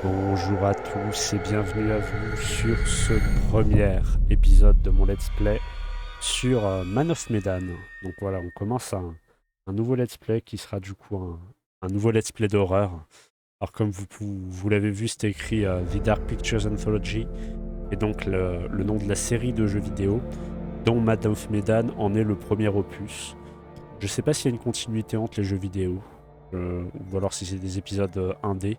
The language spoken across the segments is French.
Bonjour à tous et bienvenue à vous sur ce premier épisode de mon let's play sur Man of Medan. Donc voilà, on commence un nouveau let's play qui sera du coup un nouveau let's play d'horreur. Alors comme vous l'avez vu, c'est écrit The Dark Pictures Anthology, et donc le nom de la série de jeux vidéo, dont Man of Medan en est le premier opus. Je sais pas s'il y a une continuité entre les jeux vidéo, ou alors si c'est des épisodes 1D.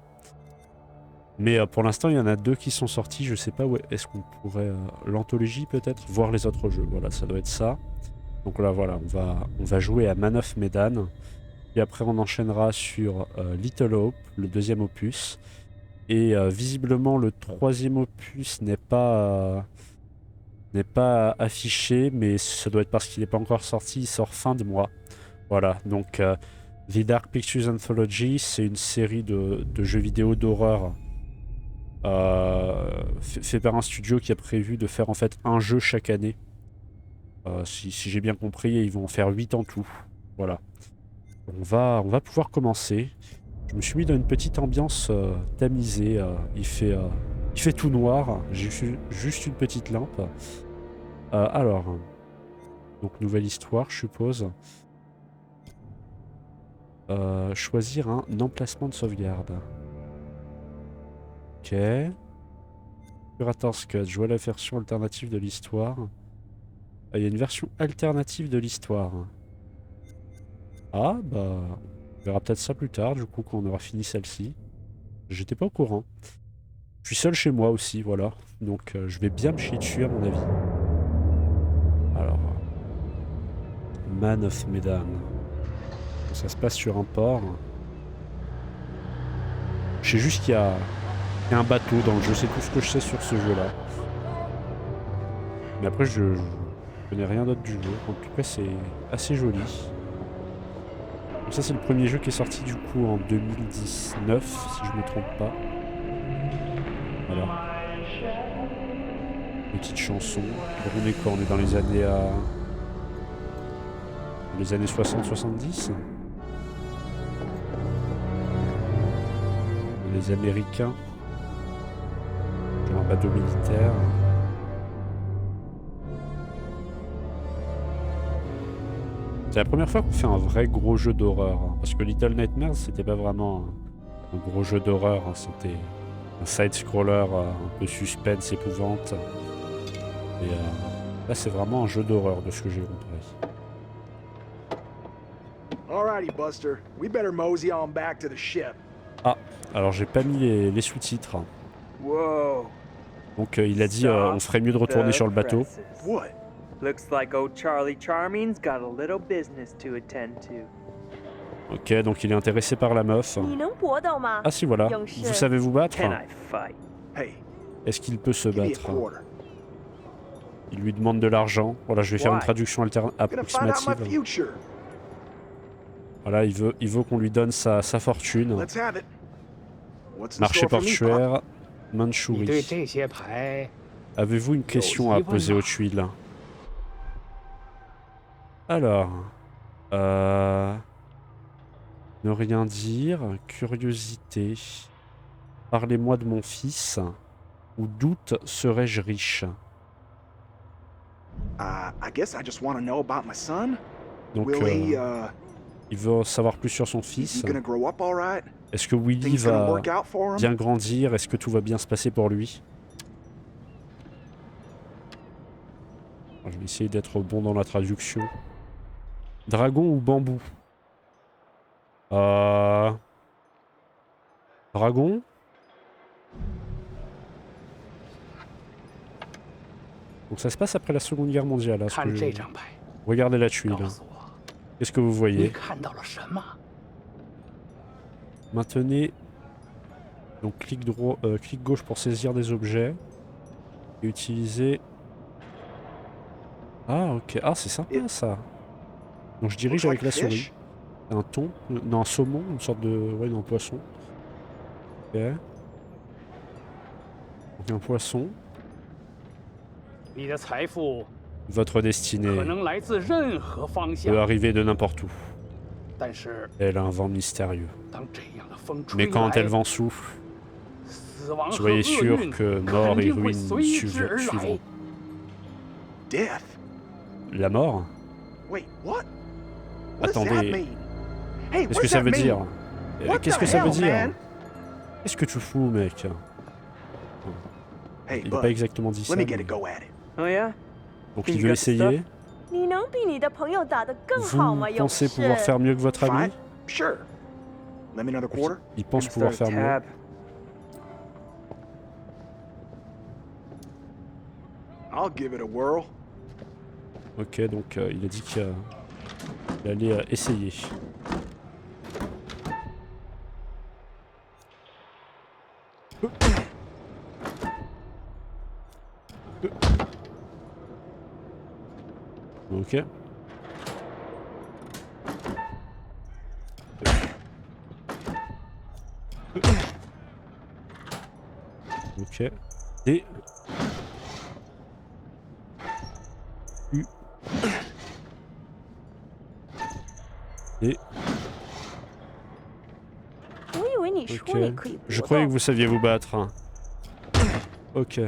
Mais pour l'instant, il y en a deux qui sont sortis. Je sais pas où est-ce qu'on pourrait... l'anthologie peut-être, voir les autres jeux. Voilà, ça doit être ça. Donc là, voilà, on va jouer à Man of Medan. Et après, on enchaînera sur Little Hope, le deuxième opus. Et visiblement, le troisième opus n'est pas affiché, mais ça doit être parce qu'il n'est pas encore sorti. Il sort fin de mois. Voilà, donc The Dark Pictures Anthology, c'est une série de jeux vidéo d'horreur fait par un studio qui a prévu de faire en fait un jeu chaque année. Si j'ai bien compris, ils vont en faire 8 en tout. Voilà. On va pouvoir commencer. Je me suis mis dans une petite ambiance tamisée. Il fait tout noir. J'ai juste une petite lampe. Alors, donc nouvelle histoire, je suppose. Choisir un emplacement de sauvegarde. Ok. Curator's Cut, jouer la version alternative de l'histoire. Il y a une version alternative de l'histoire. Ah, bah... On verra peut-être ça plus tard, du coup, quand on aura fini celle-ci. J'étais pas au courant. Je suis seul chez moi aussi, voilà. Donc je vais bien me chier dessus, à mon avis. Alors... Man of Medan. Ça se passe sur un port. Je sais juste qu'il y a un bateau dans le jeu, c'est tout ce que je sais sur ce jeu-là. Mais après, je connais rien d'autre du jeu. En tout cas, c'est assez joli. Donc ça, c'est le premier jeu qui est sorti du coup en 2019, si je me trompe pas. Voilà. Petite chanson. Donc on est quoi? On est dans les années 60-70. Les Américains. Dans un bateau militaire. C'est la première fois qu'on fait un vrai gros jeu d'horreur. Hein, parce que Little Nightmares, c'était pas vraiment un gros jeu d'horreur. Hein, c'était un side-scroller un peu suspense, épouvante. Et là, c'est vraiment un jeu d'horreur de ce que j'ai compris. Alrighty, Buster. We better mosey on back to the ship. Ah, alors j'ai pas mis les sous-titres. Whoa. Donc il a dit on ferait mieux de retourner sur le bateau. What? Looks like old Charlie Charming's got a little business to attend to. Ok, donc il est intéressé par la meuf. Ah si, voilà. Vous savez vous battre? Can I fight? Hey, Est-ce qu'il peut se give me a battre? quarter. Il lui demande de l'argent. Voilà, je vais faire une Why? traduction I'm gonna find out my approximative. future. Voilà, il veut qu'on lui donne sa fortune. Let's have it. What's in Marché store for me, Pop? portuaire, 你对 Mandchourie. 这些牌 Avez-vous une question à poser aux tuiles? Alors... ne rien dire, curiosité. Parlez-moi de mon fils. Ou doute, serais-je riche? I guess I just want to know about my son. Donc, Will he, il veut savoir plus sur son is he fils. gonna grow up all right? Est-ce que Willy Things gonna va work out for him? bien grandir? Est-ce que tout va bien se passer pour lui? Alors, je vais essayer d'être bon dans la traduction. Dragon ou bambou? Dragon? Donc ça se passe après la Seconde Guerre mondiale. Là, ce 看 que 这 je- 张牌， Regardez la tuile. 告诉我 Qu'est-ce que vous 你 voyez? 看到了什么？ Maintenez donc clic droit, clic gauche pour saisir des objets et utiliser. Ah ok, ah c'est sympa ça. Donc je dirige Looks avec like la a souris. fish. Un thon, non un saumon, une sorte de, ouais, non, un poisson. Ok. Donc un poisson. 你的财富 Votre 可 destinée 能来自任何方向 peut，arriver de n'importe où. 但是 Elle a un vent mystérieux. 当这样的风吹 Mais quand 来 elle vent souffle, 死亡和 Soyez 厄 sûr 运 que mort 肯 et 定会 ruine 随之而 suivront. 来。 Death? La mort? Wait, what? What does that Attendez. mean? Hey, Qu'est-ce what que does ça that veut mean? dire? What Qu'est-ce the que ça veut hell, dire? man? Qu'est-ce que tu fous, mec? Hey, Il n'a pas bud, exactement dit ça. let me get a mais- go at it. Oh yeah? Donc You il veut got the essayer. 你能比你的朋友打得更好 Vous 吗？勇 pensez 士 pouvoir faire mieux que votre ami? Five? Sure. Let me another quarter. Il pense Gonna pouvoir start faire a mieux. tab. I'll give it a whirl. Ok, donc il a dit qu'il allait essayer. Ok. Ok. Et... U. Et... 我以为你说 Ok. 你可以 Je 搏 croyais que 斗。 vous saviez vous battre. hein. Ok.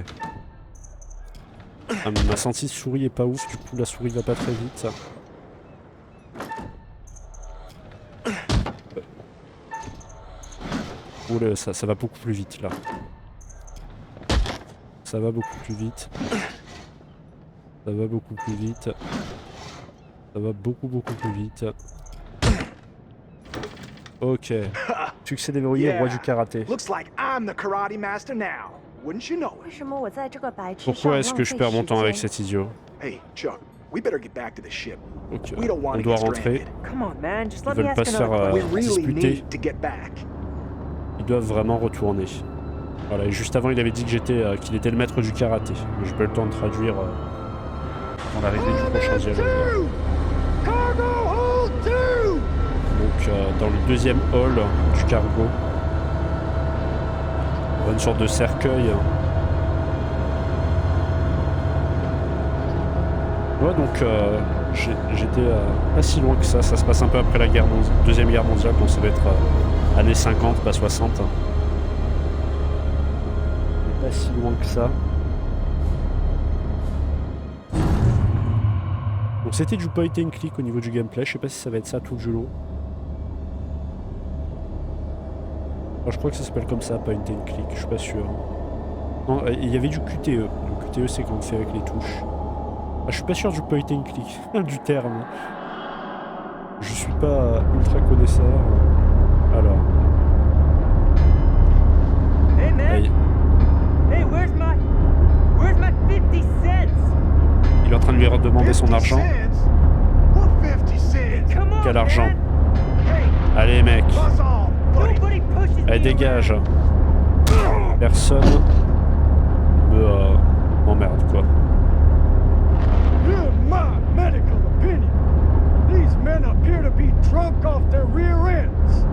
Ah, mais ma sortie de souris est pas ouf, du coup la souris va pas très vite. Oula, ça va beaucoup plus vite là. Ça va beaucoup plus vite. Ça va beaucoup plus vite. Ça va beaucoup plus vite. Ok. Succès déverrouillé, roi du karaté. Looks like I'm the karate master now. Wouldn't you know 为 it? 什么我在这个白痴上 Pourquoi est-ce 浪 que 费 je perds mon 时 temps avec 间？ cet idiot? Hey, Chuck, we better get back to the ship. Ok. We don't On want to doit get rentrer. stranded. Come on, man. Just Ils let me veulent pas ask se another faire, We question. really disputer. need to get back. Ils doivent vraiment retourner. Voilà, et juste avant il avait dit que qu'il était le maître du karaté. Mais j'ai pas eu le temps de traduire dans l'arrivée du prochain dialogue. Cargo hold 2! Donc dans le deuxième hall du cargo. On voit une sorte de cercueil. Ouais, donc j'étais pas si loin que ça. Ça se passe un peu après la Deuxième Guerre mondiale, donc ça va être années 50, pas 60. Mais pas si loin que ça. Donc c'était du point and click au niveau du gameplay. Je sais pas si ça va être ça tout du long. Enfin, je crois que ça s'appelle comme ça, point and click. Je suis pas sûr. Non, il y avait du QTE. Le QTE, c'est quand on fait avec les touches. Ah, je suis pas sûr du point and click, du terme. Je suis pas ultra connaisseur. Alors. Hey, man. Aïe. Hey, where's my 50 cents? Il est en train de lui redemander son 50 argent. cents? What 50 cents? Come on, Quel argent? man. Hey, Allez mec, buzz off, buddy. Nobody pushes allez me dégage. around. Personne m'emmerde quoi. In my medical opinion, these men appear to be drunk off their rear ends.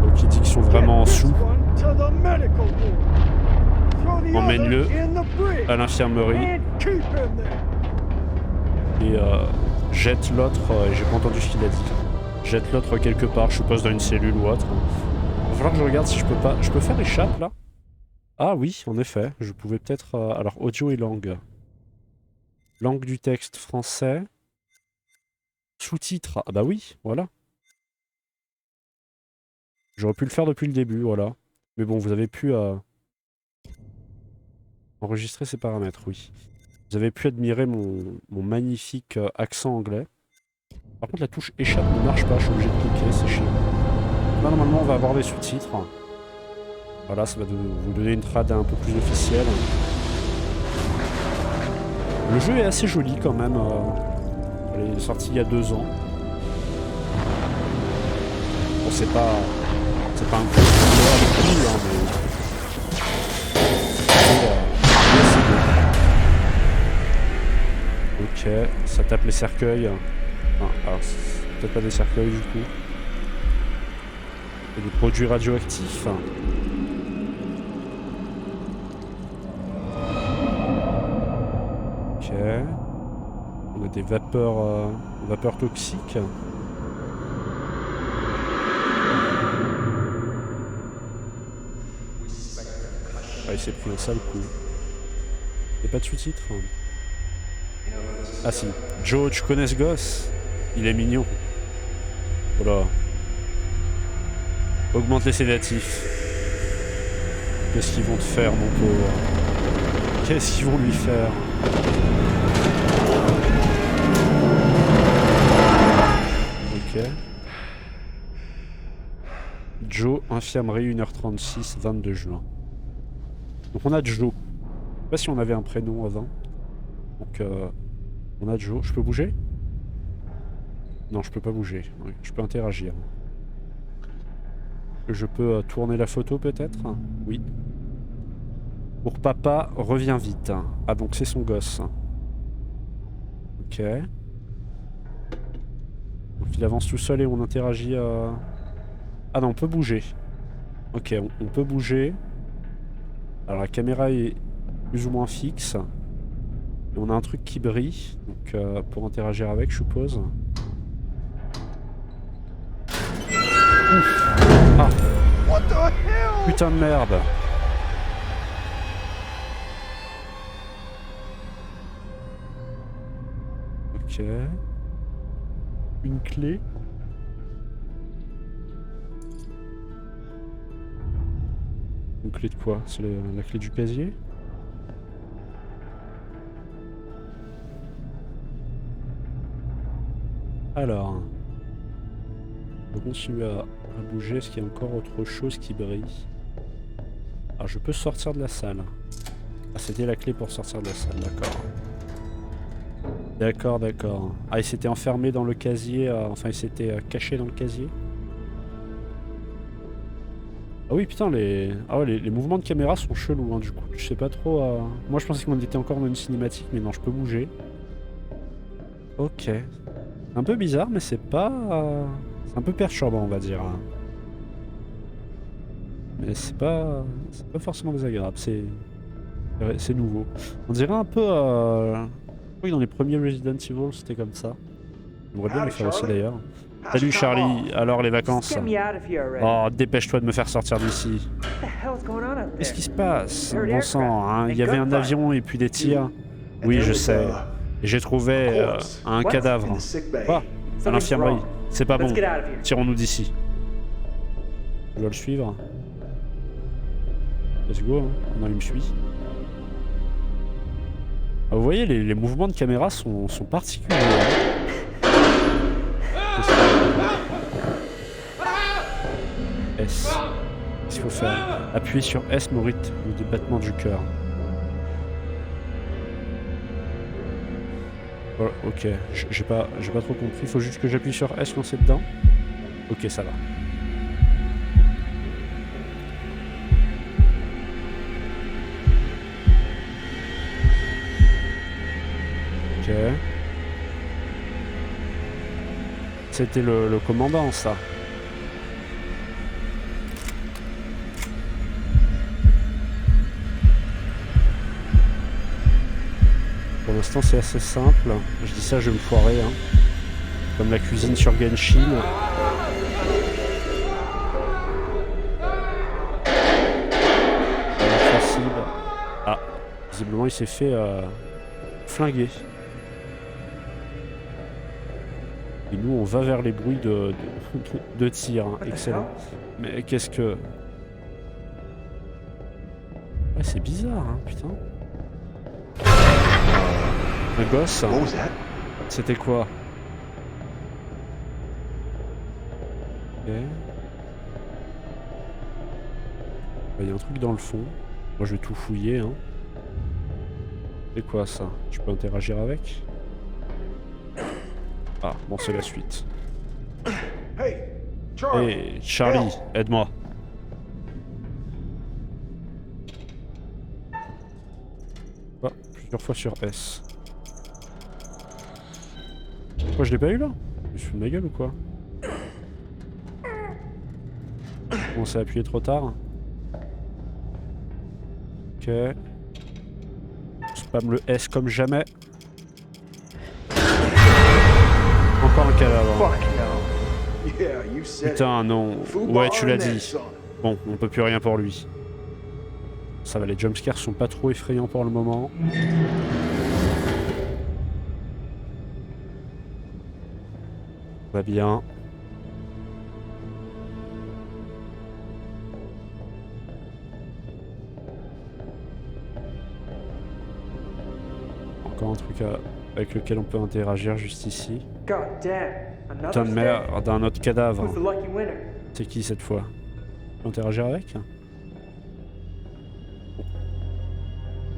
Donc il dit qu'ils sont vraiment en Get this sous. one to the medical ward. Throw the Emmène-le other in the brig à l'infirmerie and keep him there. et jette l'autre, et j'ai pas entendu ce qu'il a dit. Jette l'autre quelque part, je suppose dans une cellule ou autre. Il va falloir que je regarde si je peux pas. Je peux faire échappe là? Ah oui, en effet, je pouvais peut-être... alors audio et langue. Langue du texte français. Sous-titres. Ah bah oui, voilà. J'aurais pu le faire depuis le début, voilà. Mais bon, vous avez pu enregistrer ces paramètres, oui. Vous avez pu admirer mon magnifique accent anglais. Par contre, la touche échappe ne marche pas, je suis obligé de cliquer, c'est chiant. Là, normalement, on va avoir des sous-titres. Voilà, ça va vous donner une trad un peu plus officielle. Le jeu est assez joli quand même. Il est sorti il y a 2 ans. Bon, c'est pas un gros thriller avec tout, hein, mais ok, ça tape les cercueils. Enfin, alors, c'est peut-être pas des cercueils du coup. Et des produits radioactifs. Ok. On a des vapeurs toxiques. il s'est pris un sale coup. Y'a pas de sous-titres. Ah si. Joe, tu connais ce gosse? Il est mignon. Voilà. Augmente les sédatifs. Qu'est-ce qu'ils vont te faire, mon pauvre? Qu'est-ce qu'ils vont lui faire? Ok. Joe, infirmerie, 1h36, 22 juin. Donc on a Joe. Je sais pas si on avait un prénom avant. Donc on a Joe. Je peux bouger? Non, je peux pas bouger. Oui, je peux interagir. Je peux tourner la photo peut-être? Oui. Pour papa, reviens vite. Ah donc c'est son gosse. Ok. Donc il avance tout seul et on interagit. Ah non, on peut bouger. Ok, on peut bouger. Alors la caméra est plus ou moins fixe. Et on a un truc qui brille. Donc pour interagir avec, je suppose. Ouf. Ah. Putain de merde. Ok. Une clé. Une clé de quoi? C'est la clé du casier? Alors. Je continue à bouger. Est-ce qu'il y a encore autre chose qui brille? Alors je peux sortir de la salle. Ah, c'était la clé pour sortir de la salle, d'accord. D'accord, d'accord. Ah, il s'était enfermé dans le casier, enfin il s'était caché dans le casier. Ah oui, putain, les mouvements de caméra sont chelous, hein, du coup. Je sais pas trop... Moi je pensais qu'on était encore dans une cinématique, mais non, je peux bouger. Ok. Un peu bizarre, mais c'est pas... C'est un peu perturbant, on va dire. Mais c'est pas forcément désagréable, c'est nouveau. On dirait un peu... Je crois que dans les premiers Resident Evil, c'était comme ça. J'aimerais bien le faire aussi d'ailleurs. Salut Charlie, alors les vacances? Oh, dépêche-toi de me faire sortir d'ici. Qu'est-ce qui se passe? Bon sang, hein, il y avait un avion et puis des tirs. Oui, je sais. Et j'ai trouvé un cadavre. Quoi? À l'infirmerie. C'est pas bon. Tirons-nous d'ici. Je dois le suivre. Let's go, hein. Non, il me suit. Ah, vous voyez, les mouvements de caméra sont particuliers. S. Qu'est-ce qu'il faut faire? Appuyer sur S, Morit, le battement du cœur. Oh, ok, j'ai pas trop compris. Il faut juste que j'appuie sur S quand c'est dedans. Ok, ça va. Ok. C'était le commandant, ça. Pour l'instant, c'est assez simple. Je dis ça, je vais me foirer. Hein. Comme la cuisine sur Genshin. Facile. Ah, visiblement, il s'est fait flinguer. Et nous, on va vers les bruits de tir. Hein. Excellent. Mais qu'est-ce que... Ouais, c'est bizarre, hein, putain. Un gosse. C'était quoi? Ok. Il y a un truc dans le fond. Moi, je vais tout fouiller. Hein. C'est quoi ça? Je peux interagir avec? Ah, bon, c'est la suite. Hey, Charlie, aide-moi. Ah, plusieurs fois sur S. Pourquoi je l'ai pas eu là? Je me suis fait de ma gueule ou quoi? Bon, c'est appuyé trop tard. Ok. Spam le S comme jamais. Encore un cadavre. Putain, non. Ouais, tu l'as dit. Bon, on peut plus rien pour lui. Ça va, les jumpscares sont pas trop effrayants pour le moment. Va bien. Encore un truc avec lequel on peut interagir juste ici. God damn. Putain Another de step? merde, d'un autre cadavre. Who's the lucky winner? C'est qui cette fois? On peut interagir avec?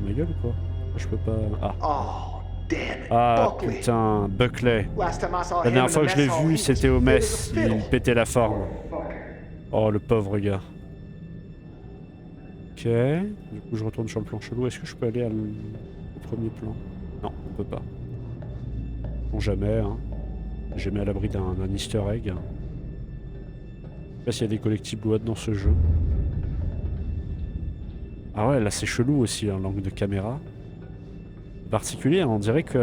Ma gueule ou quoi? Je peux pas... Ah. Oh, damn it. Ah Buckley. putain, Buckley. Last time I saw La him dernière in fois the que je l'ai mess hall, vu, he c'était au was mess. fit as a Il fiddle. pétait la forme. Oh, le pauvre gars. Ok. Du coup, je retourne sur le plan chelou. Est-ce que je peux aller au premier plan? Non, on peut pas. Bon, jamais. Hein. J'ai mis à l'abri d'un easter egg. Je sais pas s'il y a des collectibles ou autres dans ce jeu. Ah ouais, là c'est chelou aussi, hein, l'angle de caméra. C'est particulier, hein, on dirait que...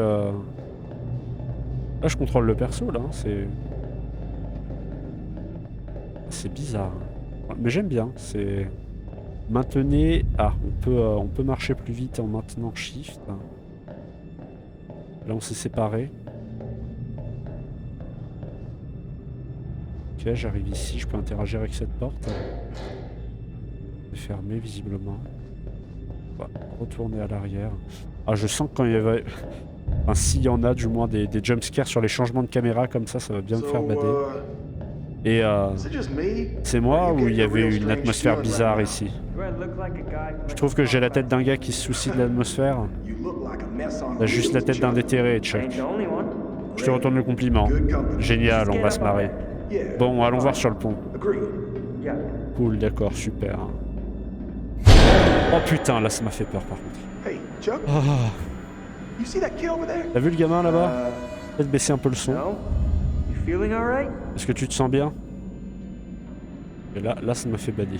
Là je contrôle le perso, là, c'est... C'est bizarre. Mais j'aime bien, c'est... Maintenez... Ah, on peut marcher plus vite en maintenant Shift. Là on s'est séparés. Ok, j'arrive ici, je peux interagir avec cette porte. C'est fermé visiblement. On va retourner à l'arrière. Ah, je sens que quand il y avait... Enfin, s'il y en a du moins des jumpscares sur les changements de caméra comme ça va bien me faire bader. Et c'est moi ou il y avait une atmosphère bizarre ici? Do I look like a guy Je trouve que j'ai la tête d'un gars qui se soucie de l'atmosphère. T'as juste la tête d'un déterré, Chuck. ain't the only one? Je te retourne le compliment. Génial, on va se marrer. Bon, allons voir sur le pont. Yeah. Cool, d'accord, super. Oh putain, là ça m'a fait peur par contre. Hey, Chuck, Ah. you see that kid over there? T'as vu le gamin là-bas? Peut-être baisser un peu le son. No? You feeling alright? Est-ce que tu te sens bien? Et là ça m'a fait bader.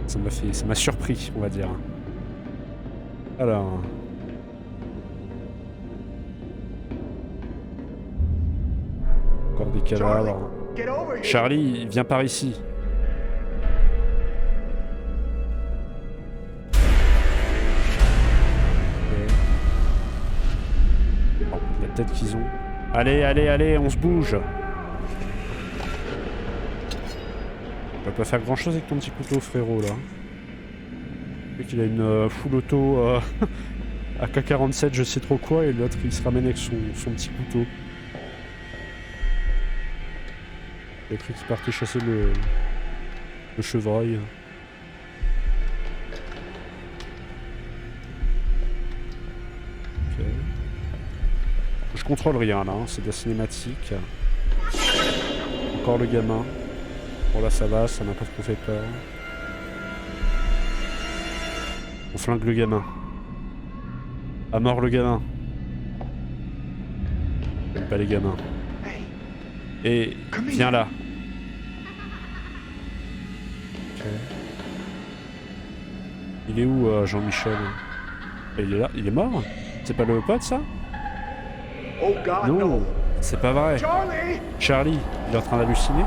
Ça m'a surpris, on va dire. Alors... Encore des cadavres. Get over here. Charlie, viens par ici. Oh, la tête qu'ils ont. Allez, allez, allez, on se bouge. On va pas faire grand chose avec ton petit couteau, frérot, là. Je sais qu'il a une full auto AK-47, je sais trop quoi, et l'autre il se ramène avec son petit couteau. Il a cru qu'il partait chasser le chevreuil. Ok. Je contrôle rien là, hein, c'est de la cinématique. Encore le gamin. Bon là ça va, ça m'a pas trop fait peur. On flingue le gamin. À mort le gamin. J'aime pas les gamins. Et viens là. Ok. Il est où Jean-Michel? Il est là, il est mort? C'est pas le pote ça? Oh God, Non, no. c'est pas vrai. Charlie! Charlie, il est en train d'halluciner?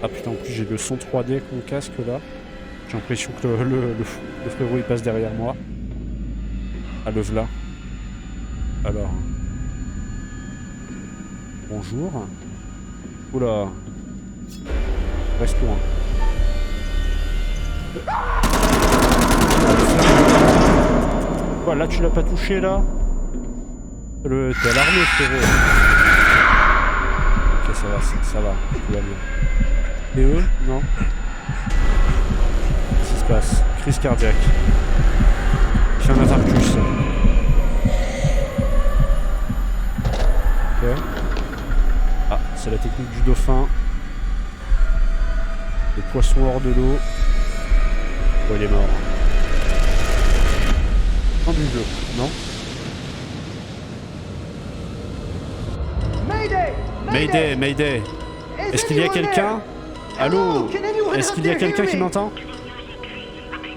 Ah putain, en plus j'ai le son 3D avec mon casque là. J'ai l'impression que le frérot il passe derrière moi. Ah le v'là. Alors. Bonjour. Oula. Reste loin. Quoi, là tu l'as pas touché là? T'es à l'armée frérot. Ok ça va, tout va bien. Et eux? Non. Qu'est-ce qui se passe? Crise cardiaque. Il fait un infarctus. Ok. Ah, c'est la technique du dauphin. Le poisson hors de l'eau. Oh, il est mort. Fin du jeu, non? Mayday! Mayday, Mayday. Est-ce qu'il y a quelqu'un? Allô? Est-ce qu'il y a quelqu'un qui m'entend?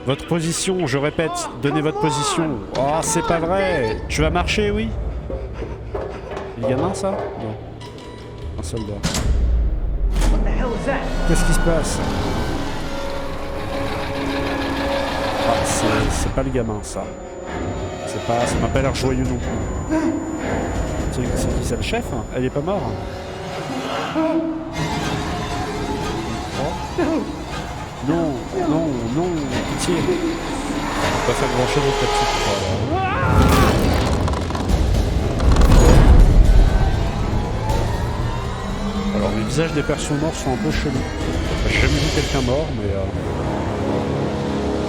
Votre position, je répète, donnez votre position. Oh, c'est pas vrai. Tu vas marcher, oui? Le gamin, ça? Non. Un soldat. What the hell is that? Qu'est-ce qui se passe? Ah, c'est pas le gamin, ça. C'est pas... Ça m'a pas l'air joyeux non plus. C'est qui ça, le chef? Elle est pas morte? Non, non, non, pitié. On va pas faire grand chose avec ta petite croix, là. Alors les visages des personnes morts sont un peu chelous. J'ai jamais vu quelqu'un mort, mais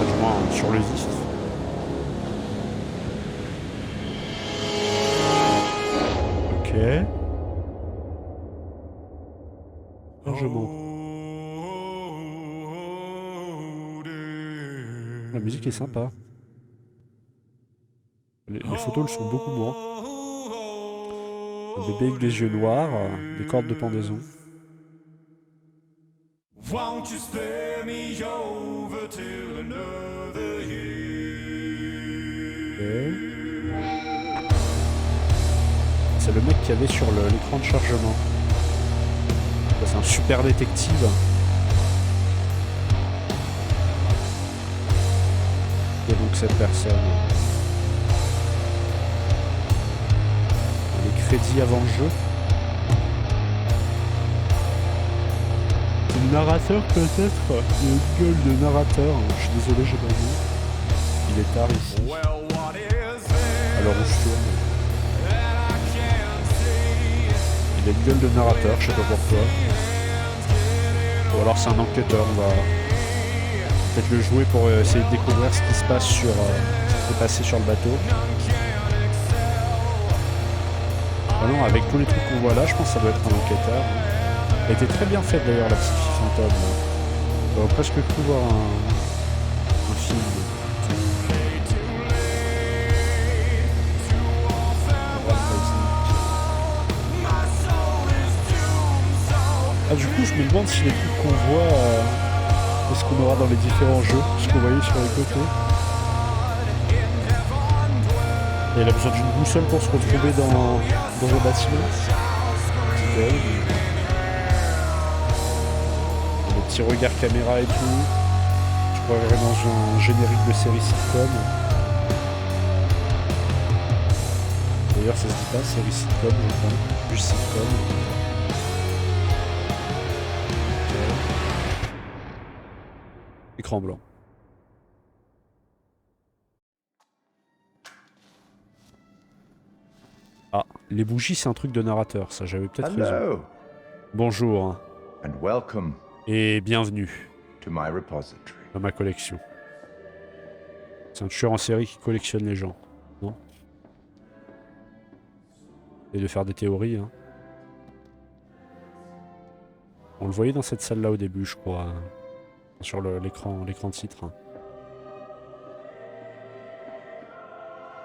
du moins sur le vif. Ok. Largement. La musique est sympa. Les photos le sont beaucoup moins. Un bébé avec des yeux noirs, des cordes de pendaison. C'est le mec qui avait sur l'écran de chargement. C'est un super détective. Et donc cette personne. Les crédits avant le jeu. Le narrateur peut-être. Il y a une gueule de narrateur. Je suis désolé, j'ai pas vu. Il est tard ici. Alors où je tourne. Il a une gueule de narrateur, je sais pas pourquoi. Ou alors c'est un enquêteur, on va peut-être le jouer pour essayer de découvrir ce qui se passe sur ce qui s'est passé sur le bateau. Ah non, avec tous les trucs qu'on voit là, je pense que ça doit être un enquêteur. Elle était très bien faite d'ailleurs, la petite fille fantôme. On va presque cru voir un film. Ah, du coup, je me demande si les trucs qu'on voit, est-ce qu'on aura dans les différents jeux, ce qu'on voyait sur les côtés. Et elle a besoin d'une boussole pour se retrouver dans un bâtiment. Le petit regard caméra et tout. Je crois vraiment dans un générique de série sitcom. D'ailleurs, ça se dit pas, série sitcom, je crois. Juste sitcom. Écran blanc. Ah, les bougies, c'est un truc de narrateur, ça, j'avais peut-être raison. Bonjour. And welcome et bienvenue to my repository. Dans ma collection. C'est un tueur en série qui collectionne les gens, non? Et de faire des théories, hein. On le voyait dans cette salle-là au début, je crois. Sur l'écran de titre.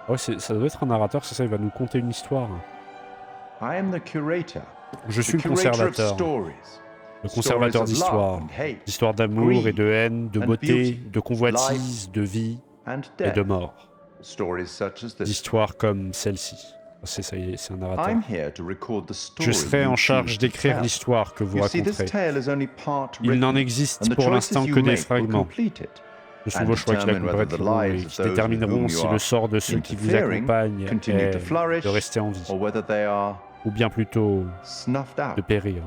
Ouais, ça doit être un narrateur, c'est ça, il va nous conter une histoire. I am the curator. Je suis le conservateur. Le conservateur d'histoire. D'histoire d'amour et de haine, de beauté, de convoitise, de vie et de mort. D'histoires comme celle-ci. C'est ça, c'est un narrateur. Je serai en charge d'écrire l'histoire que vous raconterez. Il n'en existe pour l'instant que des fragments. Ce sont vos choix qui l'accompagneront et qui détermineront si le sort de ceux qui vous accompagnent est de rester en vie, ou bien plutôt de périr.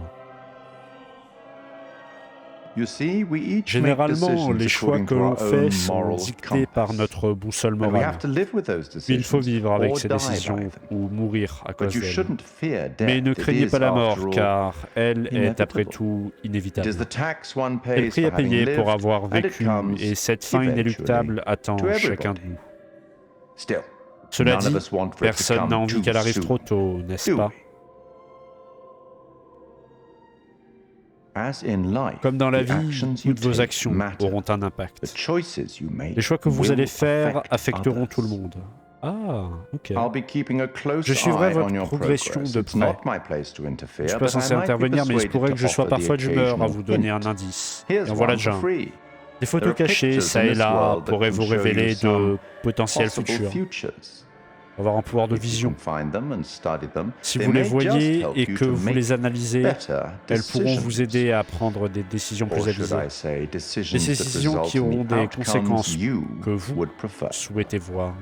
Généralement, les choix que l'on fait sont dictés par notre boussole morale. Il faut vivre avec ces décisions ou mourir à cause d'elles. Mais ne craignez pas la mort, car elle est après tout inévitable. C'est le prix à payer pour avoir vécu, et cette fin inéluctable attend chacun de nous. Cela dit, personne n'a envie qu'elle arrive trop tôt, n'est-ce pas ? Comme dans la vie, toutes vos actions auront un impact. Les choix que vous allez faire affecteront tout le monde. Ah, ok. Je suivrai votre progression de près. Je ne suis pas censé intervenir, mais il se pourrait que je sois parfois d'humeur à vous donner un indice. Et en voilà déjà un. Des photos cachées, ça et là, pourraient vous révéler de potentiels futurs. avoir un pouvoir de If you vision. can find them and study them, Si they vous les may voyez just help et you que to vous make les analysez, better elles pourront vous decisions. aider à prendre des décisions plus Or should avisées. I say, Des decisions that décisions qui result in auront the des outcomes conséquences you que vous would prefer. souhaitez voir.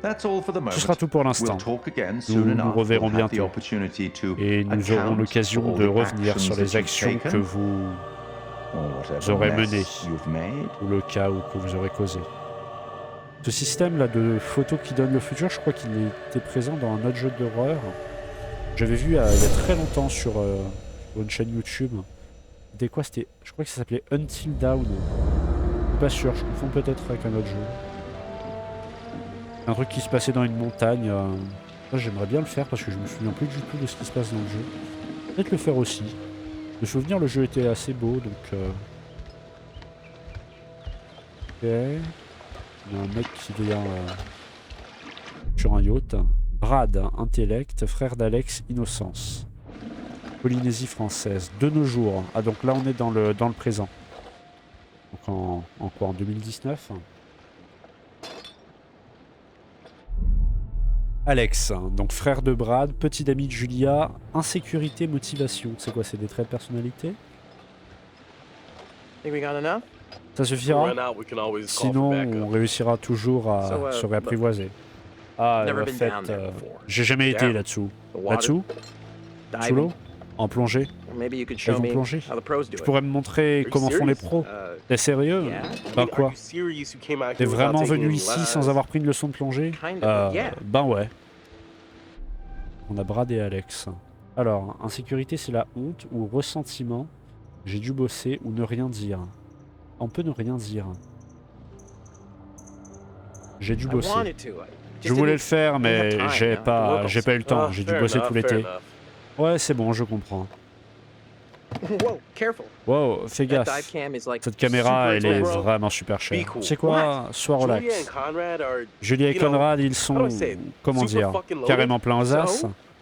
That's all for the moment. Ce sera tout pour l'instant. We'll talk again Nous soon nous enough. reverrons We'll have the bientôt. opportunity to Et nous aurons account l'occasion for all de the revenir sur actions les that you've actions que taken, vous or whatever aurez mess menées, you've made. ou le cas où que vous aurez causé. Ce système-là de photos qui donne le futur, je crois qu'il était présent dans un autre jeu d'horreur. J'avais vu il y a très longtemps sur une chaîne YouTube. C'était quoi? C'était, je crois que ça s'appelait Until Dawn. Je suis pas sûr, je confonds peut-être avec un autre jeu. Un truc qui se passait dans une montagne. Moi, j'aimerais bien le faire parce que je me souviens plus du tout de ce qui se passe dans le jeu. Peut-être le faire aussi. De souvenir, le jeu était assez beau, donc... Ok. Il y a un mec qui vient sur un yacht. Brad, intellect, frère d'Alex, innocence. Polynésie française. De nos jours. Ah, donc là, on est dans le présent. Donc en quoi? En 2019? Alex, donc frère de Brad, petit ami de Julia, insécurité, motivation. C'est quoi? C'est des traits de personnalité? Think we got enough? Ça suffira? Sinon, on réussira toujours à So, se réapprivoiser. Ah, never en been fait, down there before. j'ai jamais été là-dessous. The water? Là-dessous? Sous l'eau? En plongée? Or maybe you could Elles show vont me plonger. how the pros do Tu it. pourrais me montrer comment font les pros? T'es sérieux? yeah. Ben quoi? T'es vraiment venu ici sans avoir pris une leçon de plongée? Kind of, yeah. Ben ouais. On a Brad et Alex. Alors, insécurité, c'est la honte ou ressentiment. J'ai dû bosser ou ne rien dire. On peut ne rien dire. J'ai dû I bosser. wanted to. Je voulais le faire, mais time, j'ai no? pas eu le temps. J'ai dû bosser tout l'été. Ouais, c'est bon, je comprends. Whoa, careful. Wow, fais That dive gaffe. cam is like Cette caméra, super elle est expensive. vraiment super chère. Be cool. Tu sais quoi? Sois relax. Julia et you know, Conrad, ils sont, how do I say it? comment Super dire, fucking loaded. carrément plein aux as.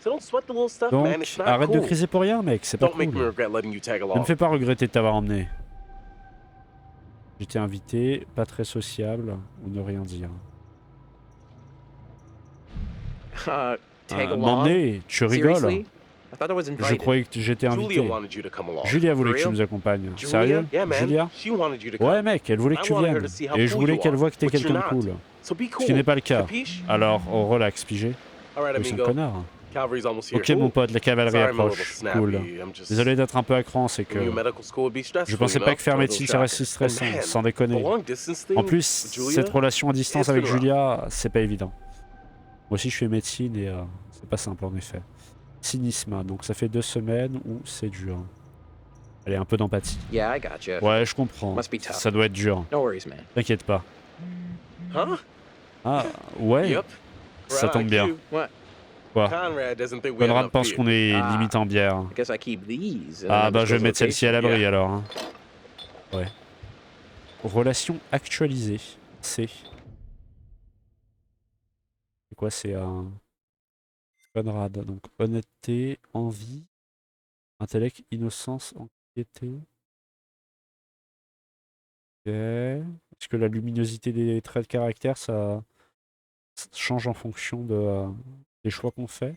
So don't sweat the little stuff, Donc, man. It's not arrête de cool. criser pour rien, mec. C'est pas Don't make me cool. regret letting you tag Ne me along. fais pas regretter de t'avoir emmené. J'étais invité, pas très sociable, ou ne rien dire. Tag along? M'emmener? Tu rigoles? Seriously? I thought I was Je invited. croyais que j'étais invité. Julia wanted you to come along. Julia voulait For que tu real? nous accompagnes. Julia? Sérieux? Yeah, man. Julia? She wanted you to come. Ouais, mec, elle voulait que I tu wanted her viennes. to see how Et je cool voulais you qu'elle are, voie que t'es but you're quelqu'un de not. cool. So be Ce cool. qui n'est pas le cas. Capiche? Alors, relax, pigé. All right, Oui, c'est un amigo. connard. Cavalry's almost here. Ok, mon pote, la cavalerie Sorry, I'm a little approche. snappy. Cool. I'm just- Désolé d'être un peu à cran, c'est que New medical school would be stressful, je pensais you pas know? que faire A little médecine serait shocker. si stressant, And man, sans the déconner. long distance thing En plus, with Julia, cette relation à distance it's avec been rough. Julia, c'est pas évident. Moi aussi, je fais médecine et c'est pas simple en effet. Cynisme, donc ça fait 2 semaines où c'est dur. Allez, un peu d'empathie. Yeah, I gotcha. Ouais, je comprends. Must be tough. Ça doit être dur. No worries, man. T'inquiète pas. Huh? Ah, ouais, Yep. ça tombe bien. What? Quoi? Conrad doesn't think we have Conrad enough pense beer. qu'on est Ah. limite en bière. I guess I keep these. Ah bah je vais mettre celle-ci à l'abri Yeah. alors. Hein. Ouais. Relation actualisée. C'est quoi? C'est un Conrad. Donc honnêteté, envie, intellect, innocence, anxiété. Ok. Est-ce que la luminosité des traits de caractère, ça change en fonction des choix qu'on fait?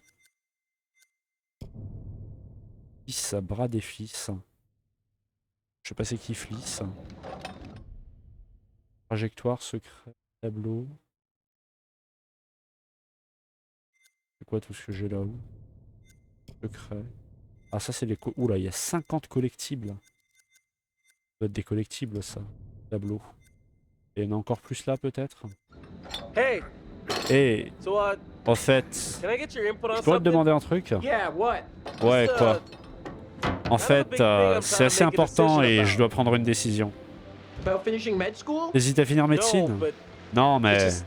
Fils, bras des fils. Je sais pas c'est qui Fliss. Trajectoire, secret, tableau. C'est quoi tout ce que j'ai là-haut? Secret. Ah ça c'est les... Oula, il y a 50 collectibles. Ça doit être des collectibles ça. Tableau. Et il y en a encore plus là peut-être? Hey, Et so en fait, can I get your input on je pourrais te something? demander un truc? Yeah, what? Ouais, Just, quoi? En fait, c'est assez important et je dois prendre une décision. About finishing med school? T'hésites à finir No, médecine? but Non, mais it's just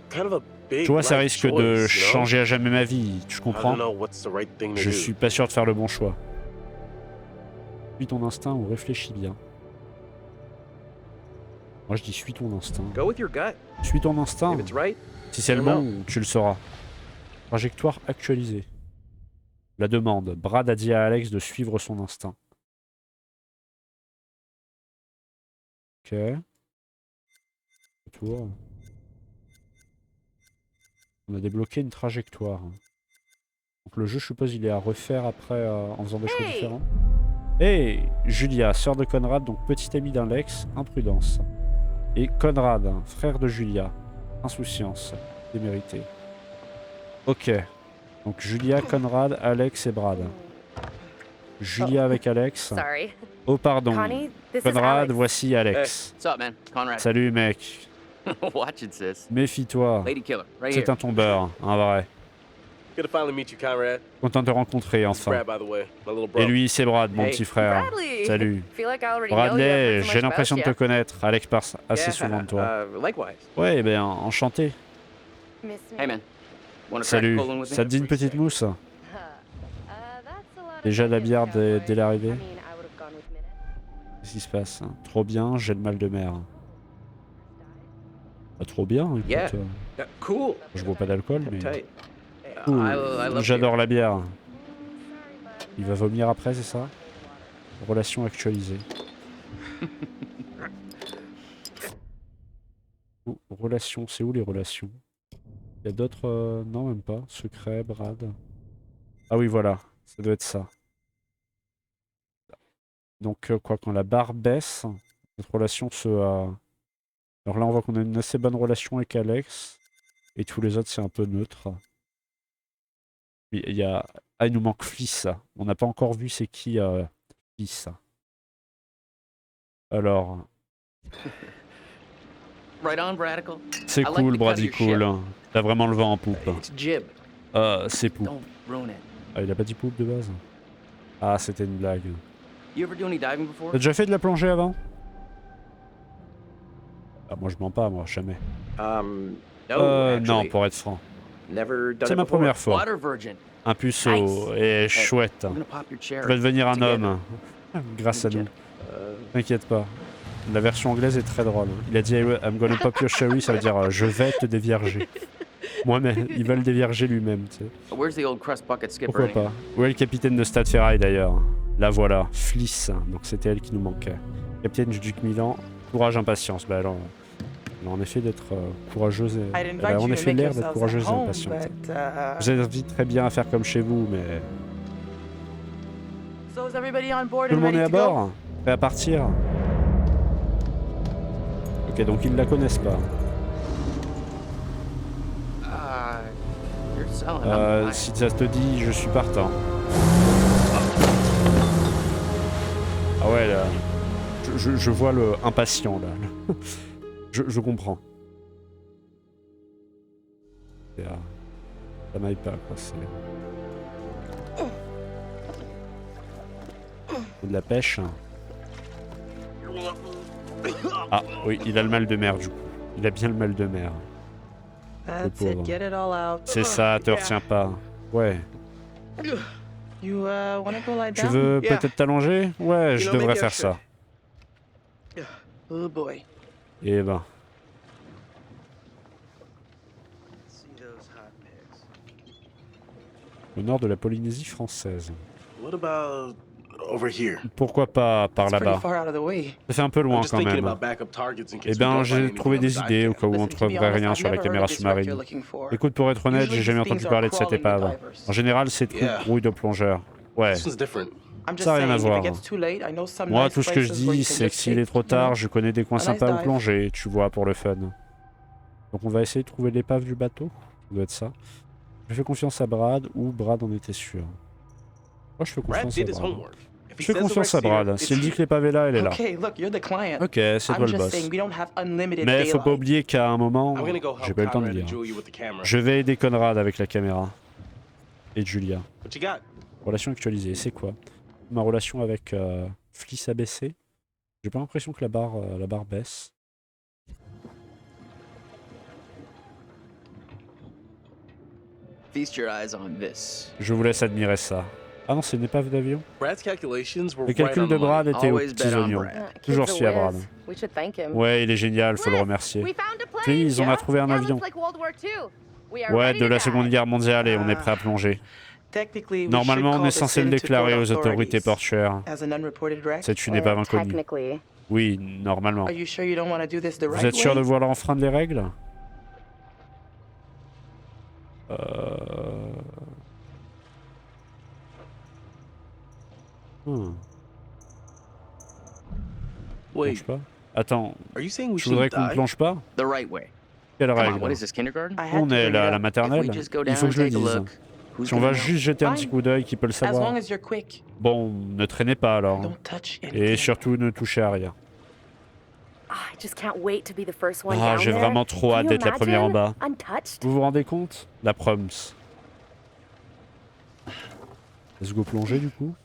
kind of a big tu vois, ça life risque de choice, you know? changer à jamais ma vie. Tu I don't comprends? know what's the right thing to Je do. suis pas sûr de faire le bon choix. Suis ton instinct ou réfléchis bien. Moi, je dis suis ton instinct. Go with your gut. Suis ton instinct. If it's right, Si c'est le bon, tu le sauras. Trajectoire actualisée. La demande. Brad a dit à Alex de suivre son instinct. Ok. Retour. On a débloqué une trajectoire. Donc le jeu, je suppose, il est à refaire après en faisant des choix différents. Et Julia, sœur de Conrad, donc petite amie d'Alex, imprudence. Et Conrad, frère de Julia, insouciance, démérité. Ok. Donc Julia, Conrad, Alex et Brad. Julia avec Alex. Sorry. Oh pardon. Connie, this is Conrad, Alex. voici Alex. What's up, man? Conrad. Salut mec. Watch it, sis. Méfie-toi. Lady killer, right C'est here. un tombeur, un vrai. Good to finally meet you, Conrad. Content de te rencontrer This is enfin. Brad, by the way, my little bro. Et lui, c'est Brad, mon Hey. petit frère. Bradley. Salut. Feel like I already know you. I've Bradley, heard so j'ai much l'impression de about te connaître. Alex parle assez Yeah, souvent de toi. likewise. Ouais, ben enchanté. you. Miss me. Hey, man. Wanna crack Salut. Poland with me? Ça te dit une petite mousse? That's a lot of Déjà la tickets, bière cowboy. dès l'arrivée. I mean, I would've gone with minutes. Qu'est-ce qui se passe? Trop bien, j'ai le mal de mer. Pas trop bien, écoute. Yeah. Yeah, cool. Je bois pas d'alcool, mais... Tight. Cool. I love J'adore la bière. Il va vomir après, c'est ça? Relation actualisée. Oh, relations, c'est où les relations? Il y a d'autres... Non, même pas. Secret, Brad. Ah oui, voilà. Ça doit être ça. Donc, quoi, quand la barre baisse, notre relation se... Alors là, on voit qu'on a une assez bonne relation avec Alex. Et tous les autres, c'est un peu neutre. Oui, il y a... Ah, il nous manque Fliss. On n'a pas encore vu c'est qui Fliss. Alors... Right on, Bradical. C'est I like cool, the cut of Brady, your ship. cool. T'as vraiment le vent en poupe. It's jib. C'est poupe. Don't ruin it. Ah, il a pas dit poupe de base? Ah, c'était une blague. You ever do any diving before? T'as déjà fait de la plongée avant? Ah, moi je mens pas, moi, jamais. No, Non, actually. pour être franc. Never done C'est it ma before. première fois. Water virgin. Un puceau, Nice. et chouette. I'm gonna pop your Tu cherry. vas devenir un Together. homme. Grâce à nous. Uh, T'inquiète pas. La version anglaise est très drôle. Il a dit I'm gonna pop your cherry, ça veut dire je vais te dévierger. Moi-même, il va le dévierger lui-même, tu sais. Where's the old crust bucket skipper? Pourquoi anyway? pas? Où est le capitaine de Stade Ferraille d'ailleurs? La voilà, Fliss. Donc c'était elle qui nous manquait. Capitaine du Duc Milan, courage, impatience. Bah alors, elle a en effet d'être courageuse. Elle a en effet l'air d'être courageuse et impatiente. Vous êtes très bien à faire comme chez vous, mais... Tout le monde est à bord? Prêt à partir? Ok, donc ils ne la connaissent pas. You're selling. I'm buying. Si ça te dit, je suis partant. Ah ouais, là. Je vois le impatient, là. je comprends. Ça m'aille pas, quoi. C'est de la pêche. Ah, oui, il a le mal de mer, du coup. Il a bien le mal de mer. Le pauvre. C'est ça, te retiens pas. Ouais. Tu veux peut-être t'allonger? Ouais, je devrais faire ça. Oh boy. Eh ben. Au nord de la Polynésie française. What about over here? Pourquoi pas par là-bas? Ça fait un peu loin I'm just quand thinking même. about backup targets in case Eh we ben, don't find j'ai anything trouvé on des the idées au dive cas où on cam. ne trouverait rien sur la caméra sous-marine. Écoute, pour être honnête, j'ai jamais entendu parler de cette épave. En général, c'est trop grouille de plongeurs. Ouais, This one's different. ça n'a rien à voir. Moi, tout ce que je dis, c'est que s'il est trop tard, je connais des coins sympas où plonger, tu vois, pour le fun. Donc on va essayer de trouver l'épave du bateau. Ça doit être ça. Je fais confiance à Brad, ou Brad en était sûr. Moi, je fais Brad confiance à did his Brad. homework. If he Je fais says the confiance à wreck's here, Brad. it's S'il dit here. que l'épave est là, elle est là. Ok, c'est toi le boss. Mais faut pas oublier qu'à un moment, I'm gonna go j'ai help pas eu le temps de Conrad and lire. Julia with the camera. Je vais aider Conrad avec la caméra. Et Julia. What you got? Relation actualisée, c'est quoi? Ma relation avec Fliss a baissé. J'ai pas l'impression que la barre baisse. Feast your eyes on this. Je vous laisse admirer ça. Ah non, c'est une épave d'avion? Brad's calculations were Les right calculs on de the Brad money. étaient aux Always petits bet on oignons. Brad. Toujours su à Brad. We should thank him. Ouais, il est génial, faut le remercier. We found a plane. Please, on a trouvé un avion. Ouais, de la Seconde Guerre mondiale et on est prêt à plonger. Normalement, on est censé le déclarer aux autorités portuaires. C'est une épave inconnue. Technically. Oui, normalement. Vous êtes sûr de vouloir enfreindre les règles? Wait, Plonge pas. Attends, are you saying we tu voudrais should qu'on ne die? plonge pas? The right way. Quelle Come on, règle? what is this, kindergarten? I had On to est bring là it à la up. If maternelle. we just go Il down faut que and je le take a dise. look, who's Si on gonna va know? juste jeter un petit Fine. coup d'œil, qui peut le As long savoir? as you're quick. Bon, ne traînez pas alors. Don't touch Et anything. surtout, ne touchez à rien. I just can't wait to be the first one Ah, down j'ai there. vraiment trop Can hâte you d'être la première en bas. imagine? Untouched. Vous vous rendez compte? La proms. Let's go plonger du coup.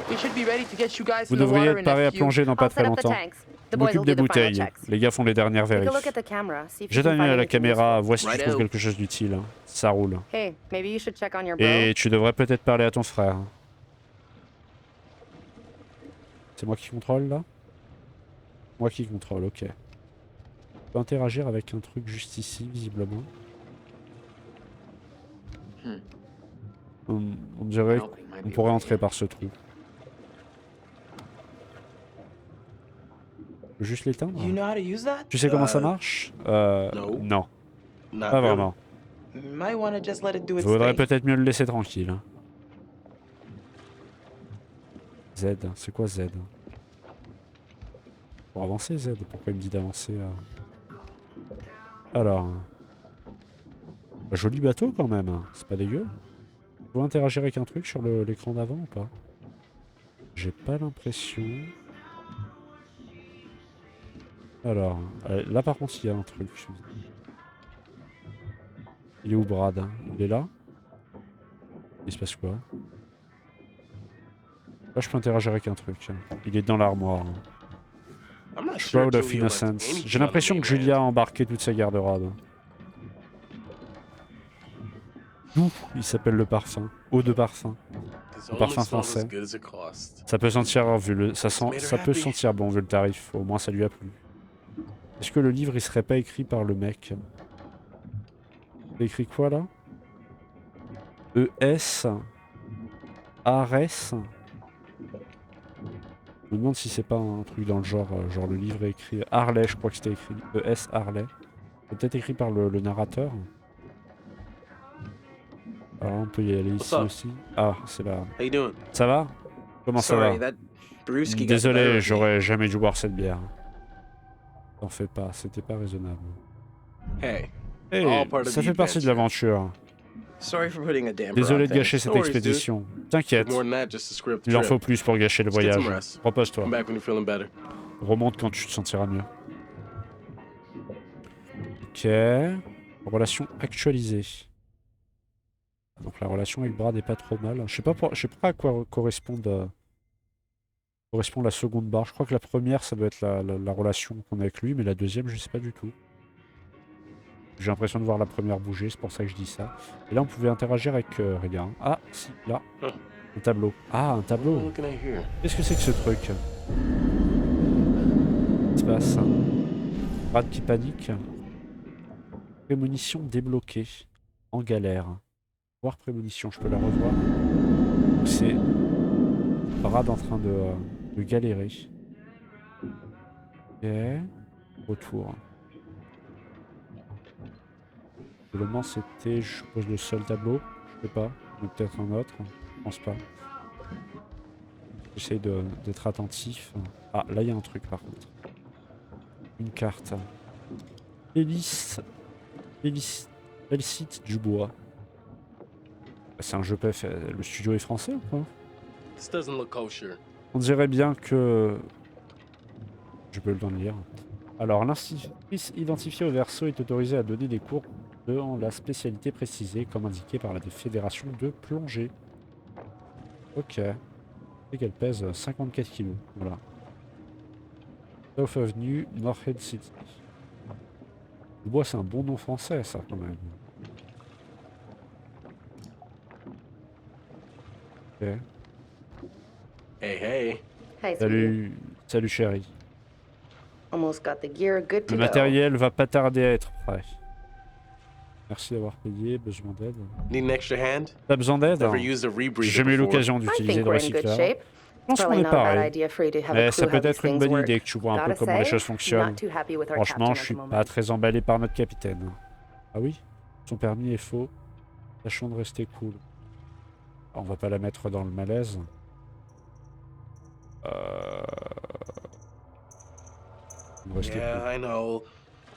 We should be ready to get you guys Vous in the devriez water être in paré a à few. plonger dans pas I'll très set up the longtemps. tanks. Je The boys m'occupe will des do the final bouteilles. checks. Les gars font les dernières Take a vérifs. look at the camera. See if Jette you un can œil find à la anything caméra, useful. vois si tu Righto. trouves quelque chose d'utile. Ça roule. Hey, maybe you should check on your bro. Et tu devrais peut-être parler à ton frère. C'est moi qui contrôle là? Moi qui contrôle, ok. On peut interagir avec un truc juste ici, visiblement. On dirait Helping might qu'on be pourrait way entrer in. par ce trou. Je peux juste l'éteindre? You know how to use that? Tu sais comment ça marche? no. Non, Not pas really. vraiment. Might want to just let it do its Faudrait thing. peut-être mieux le laisser tranquille. Z, c'est quoi Z? Pour avancer Z, pourquoi il me dit d'avancer Alors... Joli bateau quand même, c'est pas dégueu. Vous pouvez interagir avec un truc sur l'écran d'avant ou pas? J'ai pas l'impression. Alors, là par contre il y a un truc. Il est où Brad? Il est là? Il se passe quoi? Là je peux interagir avec un truc. Il est dans l'armoire. I'm not sure Shroud of Julia left Innocence. anything J'ai on the l'impression que mainland. Julia a embarqué toute sa garde-robe. D'où il s'appelle le parfum? Eau de parfum. This Le only parfum smells as français. good as it costs. Ça peut sentir vu le, ça made her peut happy. sentir bon vu le tarif. Au moins ça lui a plu. Est-ce que le livre il serait pas écrit par le mec? C'est écrit quoi là? ES ARS. Je me demande si c'est pas un truc dans le genre, genre le livre est écrit Harley, je crois que c'était écrit ES Harley. C'est peut-être écrit par le narrateur. Alors on peut y aller ici up? aussi. Ah, c'est là. How you doing? Ça va? Comment ça Sorry, va? that brewski got the better Désolé, of me. j'aurais jamais dû boire cette bière. T'en fais pas, c'était pas raisonnable. Hey, Hey, All part of ça the fait partie de adventure. l'aventure. Sorry for putting a damper Désolé on de gâcher things. cette No worries, dude. expédition. T'inquiète, more than that just to screw up the il en trip. faut plus pour gâcher le Let's get some voyage. rest. Repose-toi. Come back when you're feeling better. Remonte quand tu te sentiras mieux. Ok. Relation actualisée. Donc la relation avec Brad est pas trop mal. Je sais pas à quoi correspond la seconde barre. Je crois que la première ça doit être la relation qu'on a avec lui, mais la deuxième je sais pas du tout. J'ai l'impression de voir la première bouger, c'est pour ça que je dis ça. Et là on pouvait interagir avec rien. Ah si, là. Un tableau. Ah, un What am I tableau. looking at here? Qu'est-ce que c'est que ce truc? Qu'est-ce qui se passe? Brad qui panique. Prémonition débloquée. En galère. Voir prémonition, je peux la revoir. C'est Brad en train de galérer. Ok. Retour. Probablement c'était, je suppose, le seul tableau. Je sais pas. Mais peut-être un autre. Je pense pas. J'essaye d'être attentif. Ah, là il y a un truc par contre. Une carte. Hélice Dubois. C'est un jeu PF. Le studio est français ou quoi? This doesn't look kosher. On dirait bien que... Je peux le temps de lire. Alors, l'institutrice identifiée au verso est autorisée à donner des cours dans la spécialité précisée, comme indiqué par la fédération de plongée. Ok. Et qu'elle pèse 54 kg. Voilà. South Avenue, Northhead City. Dubois, c'est un bon nom français, ça, quand même. Ok. Hey, hey. Hey, sweetie. Salut chérie. Almost got the gear good to Le go. matériel va pas tarder à être prêt. Merci d'avoir payé, besoin d'aide. Need an extra hand? T'as besoin d'aide? Never used a rebreather J'ai jamais eu before. l'occasion I d'utiliser think le we're in good recycleur. shape. Je pense qu'on Probably est not a bad pareil. idea for you to have Mais a ça crew peut how these être une things bonne work. idée que tu vois un peu Gotta comment les say, choses fonctionnent. not too happy with our Franchement, captain je at suis the moment. pas très emballé par notre capitaine. Ah oui? Son permis est faux. Tâchons de rester cool. On va pas la mettre dans le malaise. Rester cool. Yeah, I know.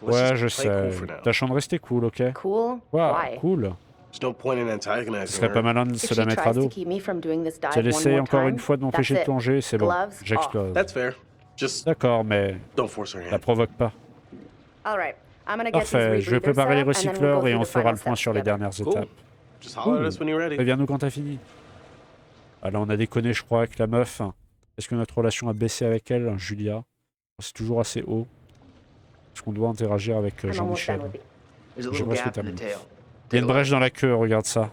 Let's Ouais, just je play sais. cool for now. Tâchons de rester cool, ok? Cool? Ouais, Why? cool. There's no point in Ce antagonizing serait pas her. malin de If se she la mettre à tries to dos. keep me from doing this Si dive elle one essaie more encore une time, fois de m'empêcher de that's it. plonger, c'est bon. Gloves J'explose. That's fair. Just D'accord, mais don't force her la hand. provoque pas. All right. I'm gonna get these Parfait, je vais rebreathers préparer les set up, and then we'll recycleurs go et through on the fera final le point steps sur les together. dernières Cool. étapes. Just holler at us when you're ready. Préviens-nous quand t'as fini. Ah là, on a déconné, je crois, avec la meuf. Est-ce que notre relation a baissé avec elle, Julia? C'est toujours assez haut. Est-ce qu'on doit interagir avec I'm almost Jean-Michel? done with it. There's a J'ai little presque gap in the terminé. tail. Il y a Take une a brèche look. dans la queue, regarde ça.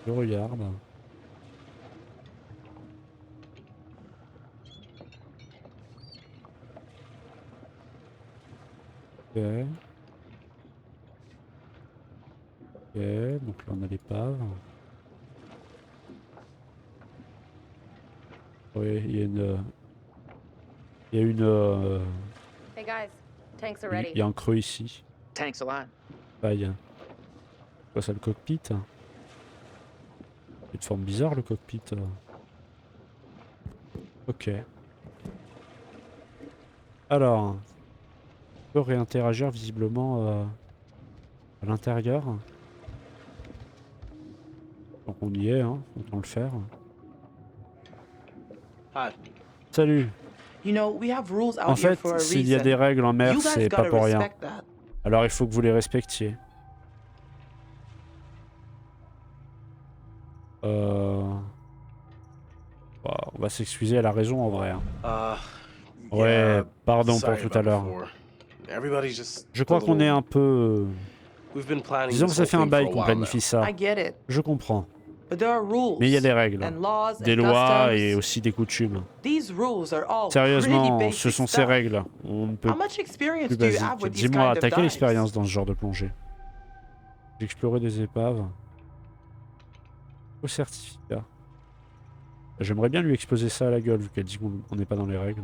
Je regarde. Ok. Ok, donc là on a l'épave. Oui, il y a une... Il y a une... Hey guys, tanks are Il ready. y a un creux ici. Thanks a lot. Paille. C'est quoi ça, le cockpit? Il est de forme bizarre le cockpit. Ok. Alors, on peut réinteragir visiblement à l'intérieur. Donc on y est, hein, autant le faire. Hi. Salut. You know, we have rules out En here fait, for a s'il y a reason. des règles en mer, You guys c'est pas gotta pour rien. respect that. Alors il faut que vous les respectiez. Bah, on va s'excuser, elle a raison en vrai. Hein. Ouais, Yeah, pardon pour sorry tout à about l'heure. before. Everybody's just Je crois a qu'on est little- un peu... We've been planning Disons que this ça whole fait un thing bail for a qu'on while now. planifie ça. I get it. Je comprends. But there are rules. Mais il y a des règles, and laws des and lois customs. et aussi des coutumes. These rules are all Sérieusement, pretty ce basic sont ces stuff. règles. On ne peut How much experience plus do you basique. have with these Dis-moi, kind of t'as quelle dives? expérience dans ce genre de plongée? J'ai exploré des épaves. Au certificat. J'aimerais bien lui exposer ça à la gueule, vu qu'elle dit qu'on n'est pas dans les règles.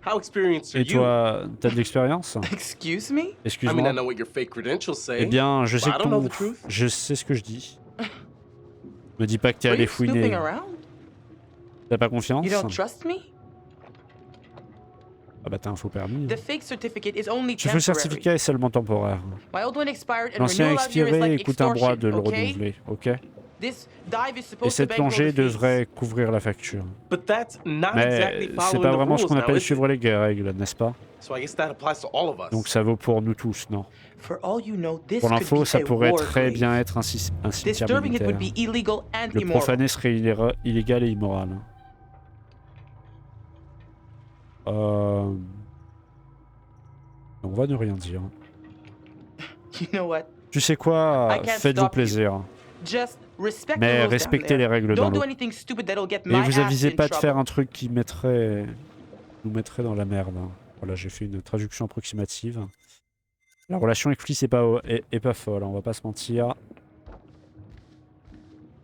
How experienced are Et you? toi, t'as de l'expérience? Excuse me? I mean, I Excuse-moi. know what your fake credentials say. Eh bien, je sais but que I don't know ton... the truth. Je sais ce que je dis. Me dis pas que t'es Were allé you snooping fouiner. around? T'as pas confiance? You don't trust me? Ah bah t'as un faux permis. The fake certificate is only Ce faux temporary. certificat est seulement temporaire. My old one expired and L'ancien renewal out here is expiré like et coûte un bras de le extortion, okay? renouveler, ok? This dive is Et supposed to cette bankroll plongée the fees. devrait couvrir la facture. But that's not Mais exactly c'est following pas the vraiment ce rules qu'on now, appelle is it? suivre les règles, n'est-ce pas? So I guess that applies to all of us. Donc ça vaut pour nous tous, non? For all you know, this Pour could l'info, be ça a pourrait war très grave. bien être un cimetière Disturbing it would militaire. be illegal and Le immoral. profaner serait illégal et immoral. On va ne rien dire. You know what? Tu sais quoi? I can't Faites-vous stop you. plaisir. Just respect the Mais rules respectez down les there. règles dans Don't do l'eau. anything stupid that'll get Et my vous ass avisez in pas de faire trouble. un truc qui nous mettrait dans la merde. Voilà, j'ai fait une traduction approximative. La relation avec Fliss est pas folle, on va pas se mentir.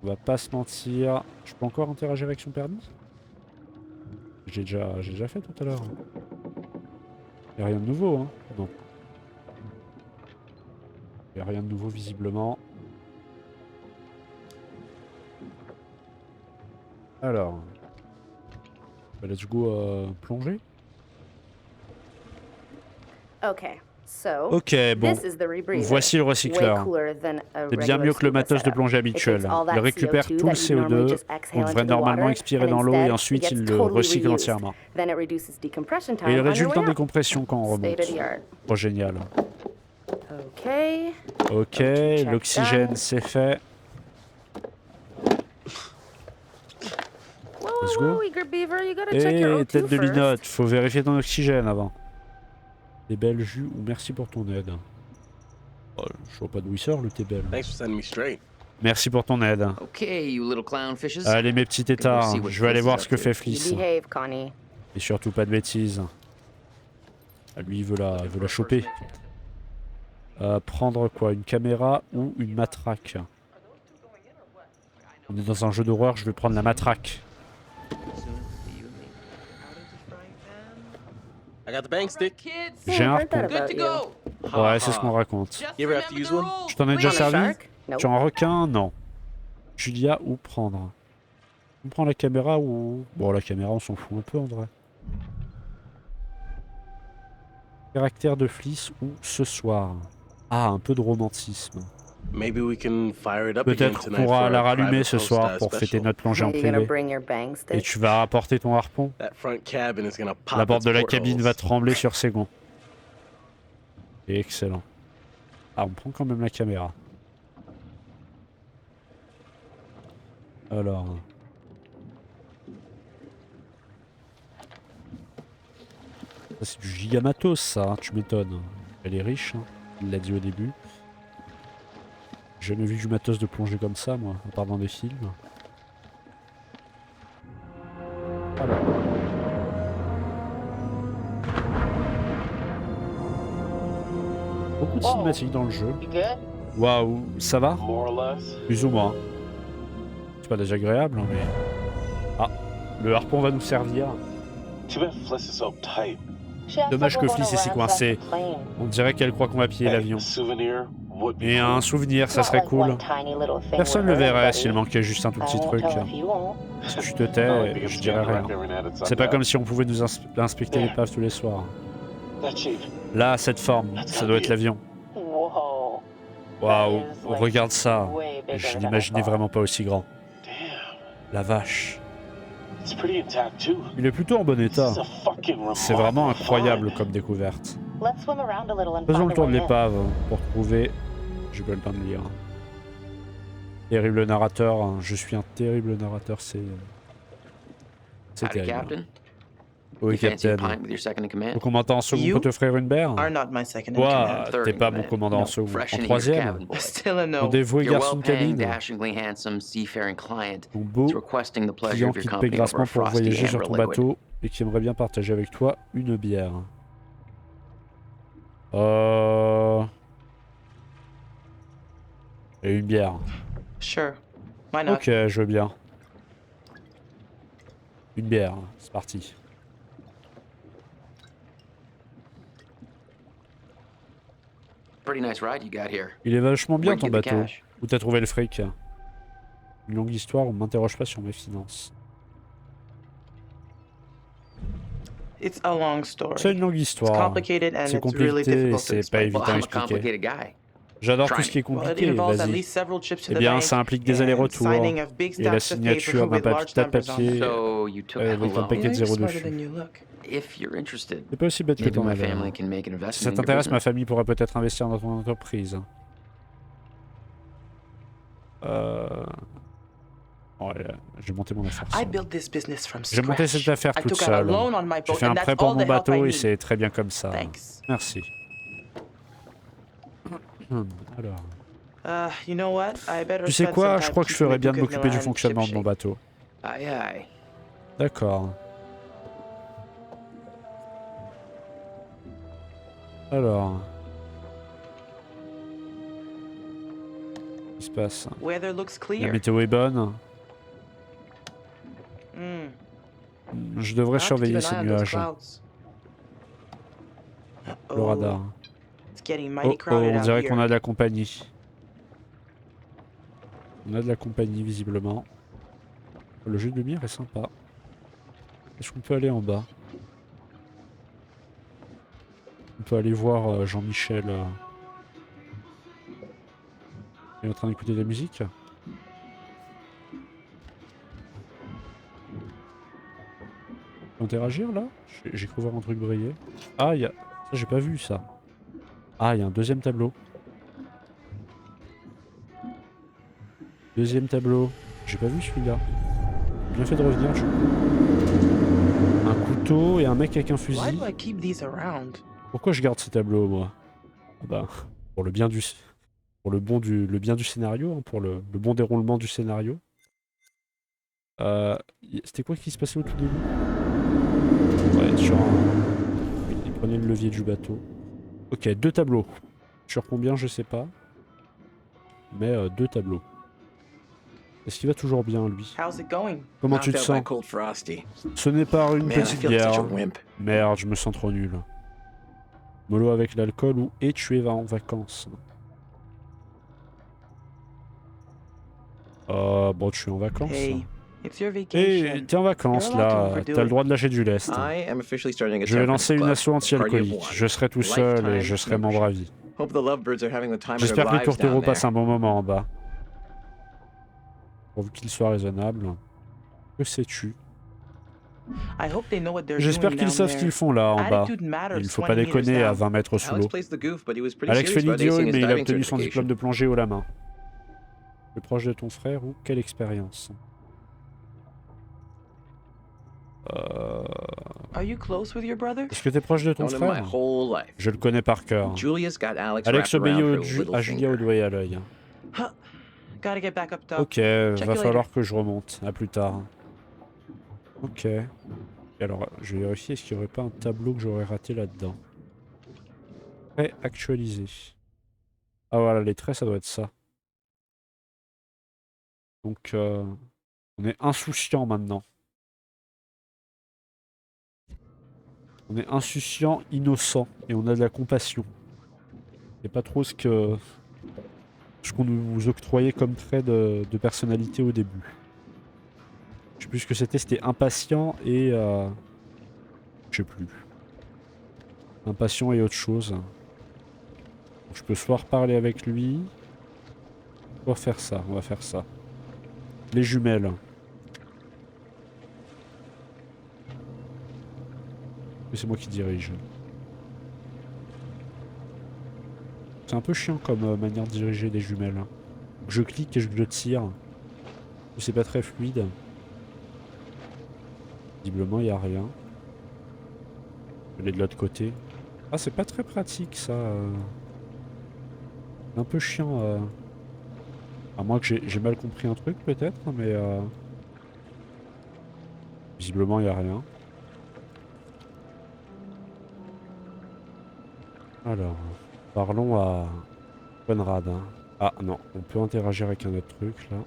On va pas se mentir. Je peux encore interagir avec son permis? J'ai déjà fait tout à l'heure. Y'a rien de nouveau, hein? Non. Y'a rien de nouveau visiblement. Alors. Bah, let's go plonger. Okay, so Ok, bon. this is the rebreather. Voici le Way recycleur. cooler than a C'est bien regular mieux que le scuba matos de setup. plongée It habituel. takes all Il that récupère CO2 tout le that you normally CO2 just exhale qu'on devrait into the normalement water, expirer and dans l'eau et instead, it ensuite gets il le totally recycle reused. entièrement. Then it reduces decompression time Et il on réduit your le temps way de up. décompression quand on State remonte. of the art. Oh génial. Okay. Ok, Check l'oxygène that. c'est fait. Whoa, Let's whoa, go. Eager Beaver, you gotta check your Et O2 tête de first. linotte, faut vérifier ton oxygène avant. Des belles jus ou merci pour ton aide. Oh, je vois pas d'où il sort le thé belle. Thanks for setting me straight. Merci pour ton aide. Okay, you little clownfishes. Allez mes petits tétards, je vais aller voir ce que fait You Fliss. behave, Connie. Et surtout pas de bêtises. Ah, lui il veut la choper. Prendre quoi? Une caméra ou une matraque? On est dans un jeu d'horreur, je vais prendre la matraque. I I got the bang stick. Kids, J'ai un I've heard that harpon. good to about you. go. Ouais, c'est ce qu'on raconte. Just You ever have to remember use the one? rules, Je t'en ai déjà please. servi? Shark? Nope. Tu as un requin? Non. Julia, où prendre? On prend la caméra ou... Bon, la caméra, on s'en fout un peu en vrai. Caractère de Fliss ou ce soir? Ah, un peu de romantisme. Maybe we can fire it up again Peut-être tonight qu'on pourra for la a rallumer private ce soir post, pour fêter special. notre plongée en Are you gonna privé. bring your bang Et stick? tu vas rapporter ton harpon. That front cabin is gonna pop La porte its de la portholes. cabine va trembler sur ses gonds. Excellent. Ah, on prend quand même la caméra. Alors... Ça c'est du gigamatos ça, hein, tu m'étonnes. Elle est riche, hein. Il l'a dit au début. J'ai jamais vu du matos de plongée comme ça moi, à part dans des films. Alors. Beaucoup de cinématiques dans le jeu. Waouh, ça va? Plus ou moins. C'est pas désagréable, hein, mais... Ah, le harpon va nous servir. Dommage que Fliss est si coincé. On dirait qu'elle croit qu'on va piller l'avion. Et un souvenir, ça serait cool. Personne ne le verrait s'il manquait juste un tout petit truc. Si tu te tais, je dirais rien. C'est pas comme si on pouvait nous inspecter l'épave tous les soirs. Là, cette forme, ça doit être l'avion. Waouh, regarde ça. Je l'imaginais vraiment pas aussi grand. La vache. Il est plutôt en bon état. C'est vraiment incroyable comme découverte. Faisons le tour de l'épave pour trouver... J'ai pas le temps de lire. Terrible narrateur. Hein. Je suis un terrible narrateur, c'est Howdy, terrible. Captain. Oui, You fancy a capitaine. pint with your second in command? Mon commandant en second You peut t'offrir une bière? Are not my second in Toi, command. Third t'es in pas mon command. commandant en No, second. fresh En in your troisième? cabin, boy. Still a Mon no. dévoué Your garçon de well-paying, cabine. dashingly handsome, seafaring client Ton beau is requesting the pleasure client of your qui te paie company over a grassement pour frosty voyager sur amber ton liquid. bateau et qui aimerait bien partager avec toi une bière. Et une bière. Sure. Why not? Ok, je veux bien. Une bière, c'est parti. Pretty nice ride you got here. Il est vachement bien Where'd ton you get the bateau. cash? Où t'as trouvé le fric? Une longue histoire, on m'interroge pas sur mes finances. It's a long story. C'est une longue It's histoire. complicated and C'est it's really compliqué et difficult to c'est pas explain. évident Well, à I'm a expliquer. complicated guy. J'adore Try tout ce qui est Well, it compliqué, involves at vas-y. least several trips to Eh the bien, bank ça implique des and allers-retours signing of big et la stacks of paper signature d'un with large tas de numbers on papier them. So you took a avec un loan. paquet de You're zéro smarter dessus. than you look. If you're interested, C'est pas aussi bête que maybe ton my avare. family can make an Si ça investment in your t'intéresse, ma business. famille pourrait peut-être investir dans ton entreprise. Oh, j'ai monté mon affaire I seul. built this business from J'ai monté scratch. cette affaire I toute took out a seule. loan on my J'ai boat fait un and that's prêt pour all mon the help I bateau et need. c'est très bien comme ça. Thanks. Merci. Alors, You know what? I better tu sais spend quoi? some Je time crois que je keeping ferais the bien de Duke of m'occuper du Milan fonctionnement de mon shipshape. bateau. Aye, aye. D'accord. Alors. Qu'est-ce qui se passe? Weather looks La clear. météo est bonne. Je devrais I'll have to surveiller keep an ces eye on those nuages. clouds. Le radar. It's getting Oh, mighty oh, crowded on out dirait here. qu'on a de la compagnie. On a de la compagnie, visiblement. Le jeu de lumière est sympa. Est-ce qu'on peut aller en bas? On peut aller voir Jean-Michel. Il est en train d'écouter de la musique. On peut interagir là? J'ai cru voir un truc briller. Ah, il y a... Ça, j'ai pas vu ça. Ah, il y a un deuxième tableau. Deuxième tableau. J'ai pas vu celui-là. Bien fait de revenir. Un couteau et un mec avec un Why fusil. do I keep these around? Pourquoi je garde ces tableaux, moi? Ah bah, pour le bien du... Pour le bien du scénario, hein, pour le bon déroulement du scénario. C'était quoi qui se passait au tout début? Ouais, sur un... Il prenait le levier du bateau. Ok, 2 tableaux. Sur combien, je sais pas. Mais 2 tableaux. Est-ce qu'il va toujours bien, lui? How's it going? Comment tu te Knocked out by sens? Cold Frosty. Ce n'est pas une Man, I petite feel like such a bière. wimp. Merde, je me sens trop nul. Mollo avec l'alcool ou et tu es en vacances. Bon, tu es en vacances. Hey, it's your Et vacation. t'es en vacances You're allowed to là, overdo t'as le it. droit de lâcher du lest. I am officially starting a Je vais lancer une temperance asso club, party of anti-alcoolique. one. Je serai tout seul et je serai membre à vie. Hope the lovebirds are having the time of their J'espère que les lives tourtereaux down passent there. un bon moment en bas. Pourvu qu'il soit raisonnable. Que sais-tu? I hope they know what they're J'espère doing qu'ils down savent ce there. qu'ils font là en bas. Attitude matters Il ne faut 20 pas meters déconner à down. 20 mètres sous Alex l'eau. plays the goof, but he was pretty Alex fait serious about l'idiot, acing his mais il a diving obtenu son diplôme certification. de plongée haut la main. Plus proche de ton frère ou quelle expérience? Are you close with your brother? Est-ce que t'es proche de ton Known him my frère? whole life. Je le connais par cœur. Julia's got Alex Alex wrapped obéit around her little à Julia au finger. doigt et à l'œil. Huh. Gotta get back up top. Ok, Check va you falloir que je remonte. À plus tard. Ok. Et alors, je vais vérifier est-ce qu'il n'y aurait pas un tableau que j'aurais raté là-dedans. Prêt actualisé. Ah voilà, les traits, ça doit être ça. Donc, on est insouciant maintenant. On est insouciant, innocent, et on a de la compassion. C'est pas trop ce qu'on nous octroyait comme trait de personnalité au début. Je sais plus ce que c'était impatient et... je sais plus. Impatient et autre chose. Donc, je peux soit reparler avec lui, soit faire ça, on va faire ça. Les jumelles. Et c'est moi qui dirige. C'est un peu chiant comme manière de diriger des jumelles. Je clique et je tire. C'est pas très fluide. Visiblement, il n'y a rien. Je vais aller de l'autre côté. Ah, c'est pas très pratique ça. C'est un peu chiant. À moins que j'ai mal compris un truc peut-être, mais visiblement, il n'y a rien. Alors, parlons à Conrad. Hein. Ah non, on peut interagir avec un autre truc là.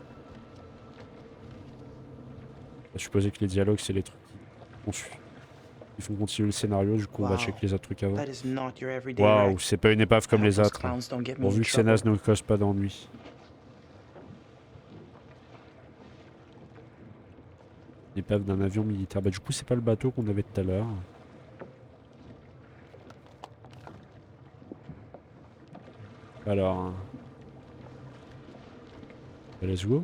Je supposais que les dialogues c'est les trucs qui font continuer le scénario, du coup on va checker les autres trucs avant. That is not your everyday Waouh, ride. c'est pas une épave comme I hope les those autres. clowns don't get me Pourvu in que ces trouble. nazes ne causent pas d'ennui. L'épave d'un avion militaire. Bah du coup c'est pas le bateau qu'on avait tout à l'heure. Alors... let's go.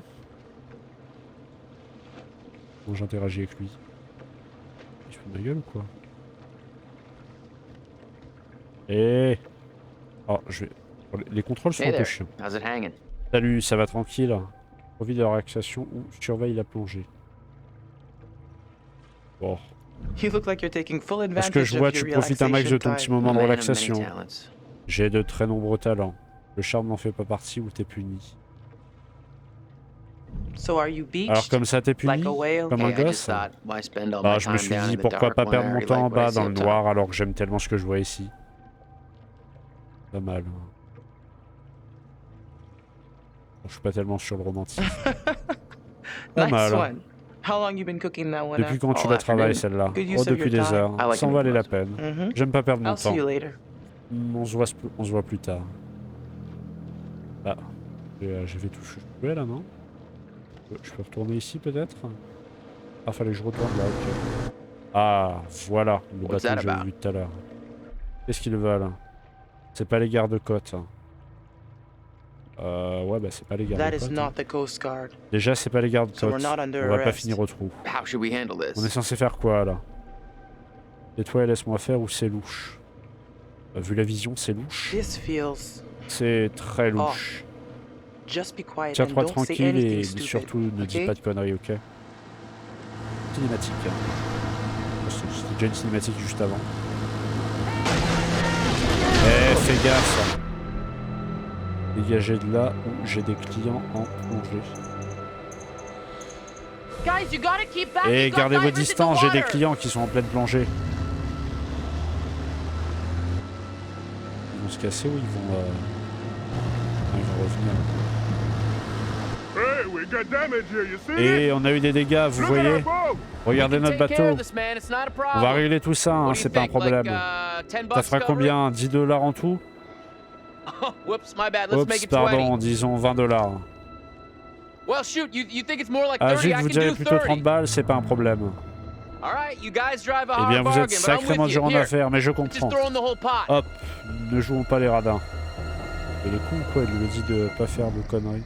Bon, j'interagis avec lui. Il se fout de ma gueule ou quoi? Eh. Oh, je vais... Les contrôles sont Hey un peu there. chiants. How's it hanging? Salut, ça va tranquille? Profite de la relaxation ou surveille la plongée. Bon. You look like you're taking full Parce advantage que je vois, of tu your profites un max de ton relaxation petit time. moment de Man of many relaxation. talents. J'ai de très nombreux talents. Le charme n'en fait pas partie ou t'es puni. So are you beached? Alors comme ça t'es puni? Like a whale? Comme un Hey, I just gosse? thought, why spend all Bah my je me time suis down dit in the pourquoi dark pas when I perdre mon already temps en like what I bas see dans le up top? noir alors que j'aime tellement ce que je vois ici. Pas mal. Je suis pas tellement sur le romantisme. Pas Nice mal. one. How long you been cooking that one Depuis up? quand tu All la travailles afternoon. celle-là? Good use Oh of depuis your des time. heures. I like Ça en it valait la when peine. Mhm. J'aime pas perdre mon I'll see temps. you later. On se voit plus tard. Ah. J'ai fait tout ce que je pouvais là non? Je peux retourner ici peut-être? Ah fallait que je retourne là, ok. Ah voilà le What's bateau that que j'avais about? vu tout à l'heure. Qu'est-ce qu'ils veulent? C'est pas les gardes-côtes. Ouais bah c'est pas les That is gardes-côtes. not the Coast Guard. Déjà c'est pas les So gardes-côtes. we're not under On va pas arrest. finir au trou. How should we handle On est this? censé faire quoi là? Et toi laisse-moi faire ou c'est louche? Vu la vision c'est louche. This feels... C'est très louche. Just be quiet and Tiens-toi don't say tranquille anything et stupid. surtout ne dis okay? pas de conneries, ok? Cinématique. C'était déjà une cinématique juste avant. Eh, fais gaffe! Dégagez de là où j'ai des clients en plongée. Guys, you gotta keep back. Et You've got gardez vos divers in the distances, j'ai des water. clients qui sont en pleine plongée. Ils vont se casser ou ils vont revenir? Hey, we Et on a eu des dégâts, vous voyez. Regardez notre bateau. On va régler tout ça, hein, c'est pas un problème. Ça fera combien? 10 $ en tout? Oups, pardon, disons 20 $. Ah, zut, vous direz plutôt 30 balles, c'est pas un problème. Eh bien, vous êtes sacrément dur en affaires, mais je comprends. Hop, ne jouons pas les radins. Il est con ou quoi? Il lui a dit de pas faire de conneries.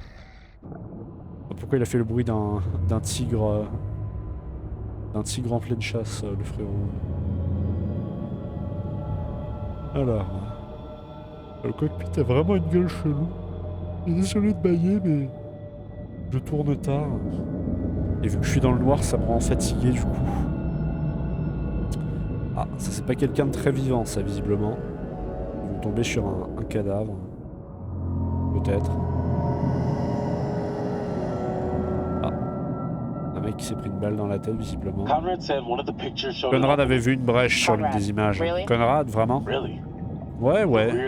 Pourquoi il a fait le bruit d'un tigre... d'un tigre en pleine chasse, le frérot. Alors... Le cockpit a vraiment une gueule chelou. Désolé de bailler, mais... je tourne tard. Et vu que je suis dans le noir, ça me rend fatigué du coup. Ah, ça c'est pas quelqu'un de très vivant, ça, visiblement. Ils vont tomber sur un cadavre. Peut-être. Ah. Un mec qui s'est pris une balle dans la tête, visiblement. Conrad avait vu une brèche sur l'une des images. Conrad, vraiment? Ouais,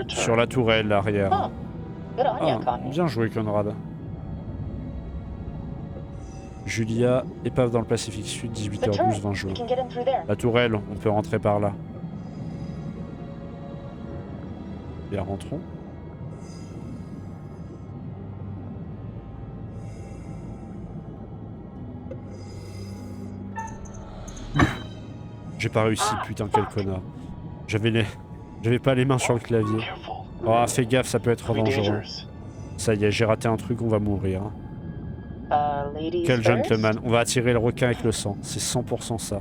sur la tourelle, l'arrière. Ah, bien joué, Conrad. Julia, épave dans le Pacifique Sud, 18h12, 20 juin. La tourelle, on peut rentrer par là. Bien, rentrons. J'ai pas réussi, putain, quel connard. J'avais pas les mains sur le clavier. Oh, fais gaffe, ça peut être dangereux. Ça y est, j'ai raté un truc, on va mourir. Quel gentleman. On va attirer le requin avec le sang. C'est 100% ça.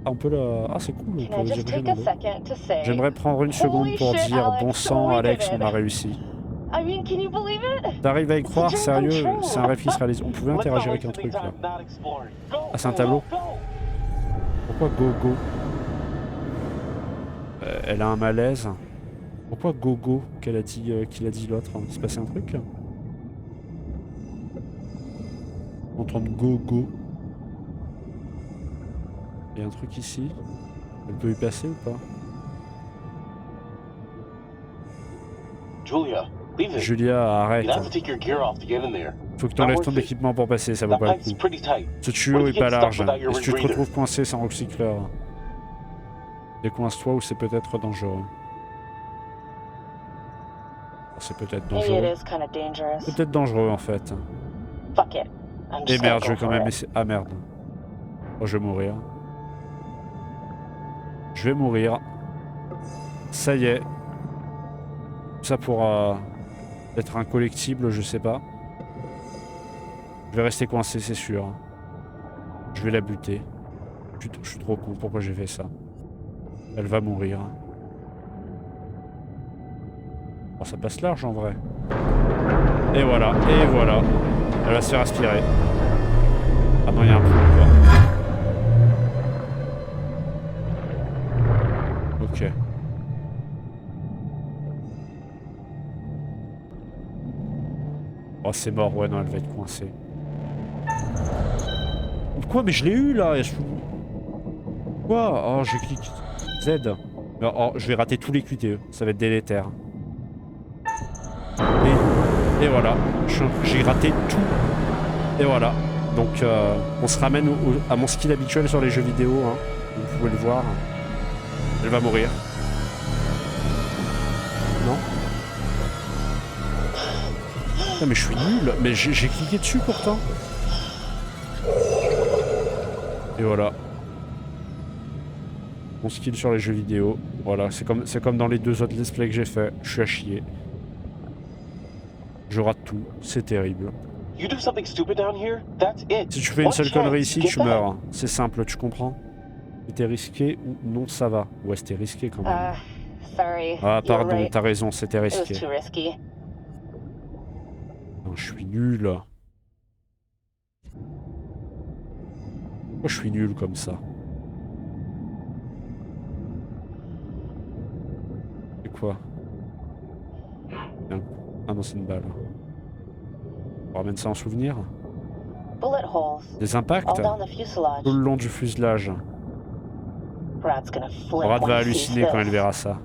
Ah, on peut la... Ah, c'est cool, on peut diriger le dos. J'aimerais prendre une seconde pour dire bon sang, Alex, on a réussi. T'arrives à y croire, sérieux? C'est un rêve qui se réalise. On pouvait interagir avec un truc, là. Ah, c'est un tableau? Pourquoi Gogo? Elle a un malaise. Pourquoi Gogo qu'il a dit l'autre? Il s'est passé un truc, là? On entend Gogo. Il y a un truc ici. Elle peut y passer ou pas? Julia, arrête. Faut que t'enlèves ton équipement pour passer, ça vaut pas le coup. Ce tuyau est pas large. Et si tu te retrouves coincé sans recycleur, décoince-toi ou c'est peut-être dangereux. C'est peut-être dangereux. Peut-être dangereux en fait. Et merde, je vais quand même essayer. Ah merde. Oh, je vais mourir. Je vais mourir. Ça y est. Ça pourra être un collectible, je sais pas. Je vais rester coincé, c'est sûr. Je vais la buter. Je suis trop con, pourquoi j'ai fait ça? Elle va mourir. Oh, ça passe large en vrai. Et voilà, et voilà. Elle va se faire aspirer. Ah non, il y a un peu quoi. Ok. Oh, c'est mort, ouais, non, elle va être coincée. Quoi? Mais je l'ai eu là! Quoi? Oh, j'ai cliqué. Z. Oh, je vais rater tous les QTE, ça va être délétère. Et voilà, j'ai raté tout. Et voilà. Donc, on se ramène à mon skill habituel sur les jeux vidéo, hein. Vous pouvez le voir. Elle va mourir. Non? Non mais je suis nul, mais j'ai cliqué dessus pourtant. Et voilà. Mon skill sur les jeux vidéo. Voilà, c'est comme dans les deux autres let's play que j'ai fait. Je suis à chier. Je rate tout, c'est terrible. Si tu fais une seule connerie ici, tu meurs. C'est simple, tu comprends? C'était risqué ou non, ça va. Ouais, c'était risqué quand même. Ah pardon, t'as raison, c'était risqué. Non, je suis nul. Pourquoi je suis nul comme ça? C'est quoi? Ah non, c'est une balle. On ramène ça en souvenir. Des impacts tout le long du fuselage. Brad va halluciner quand elle verra ça.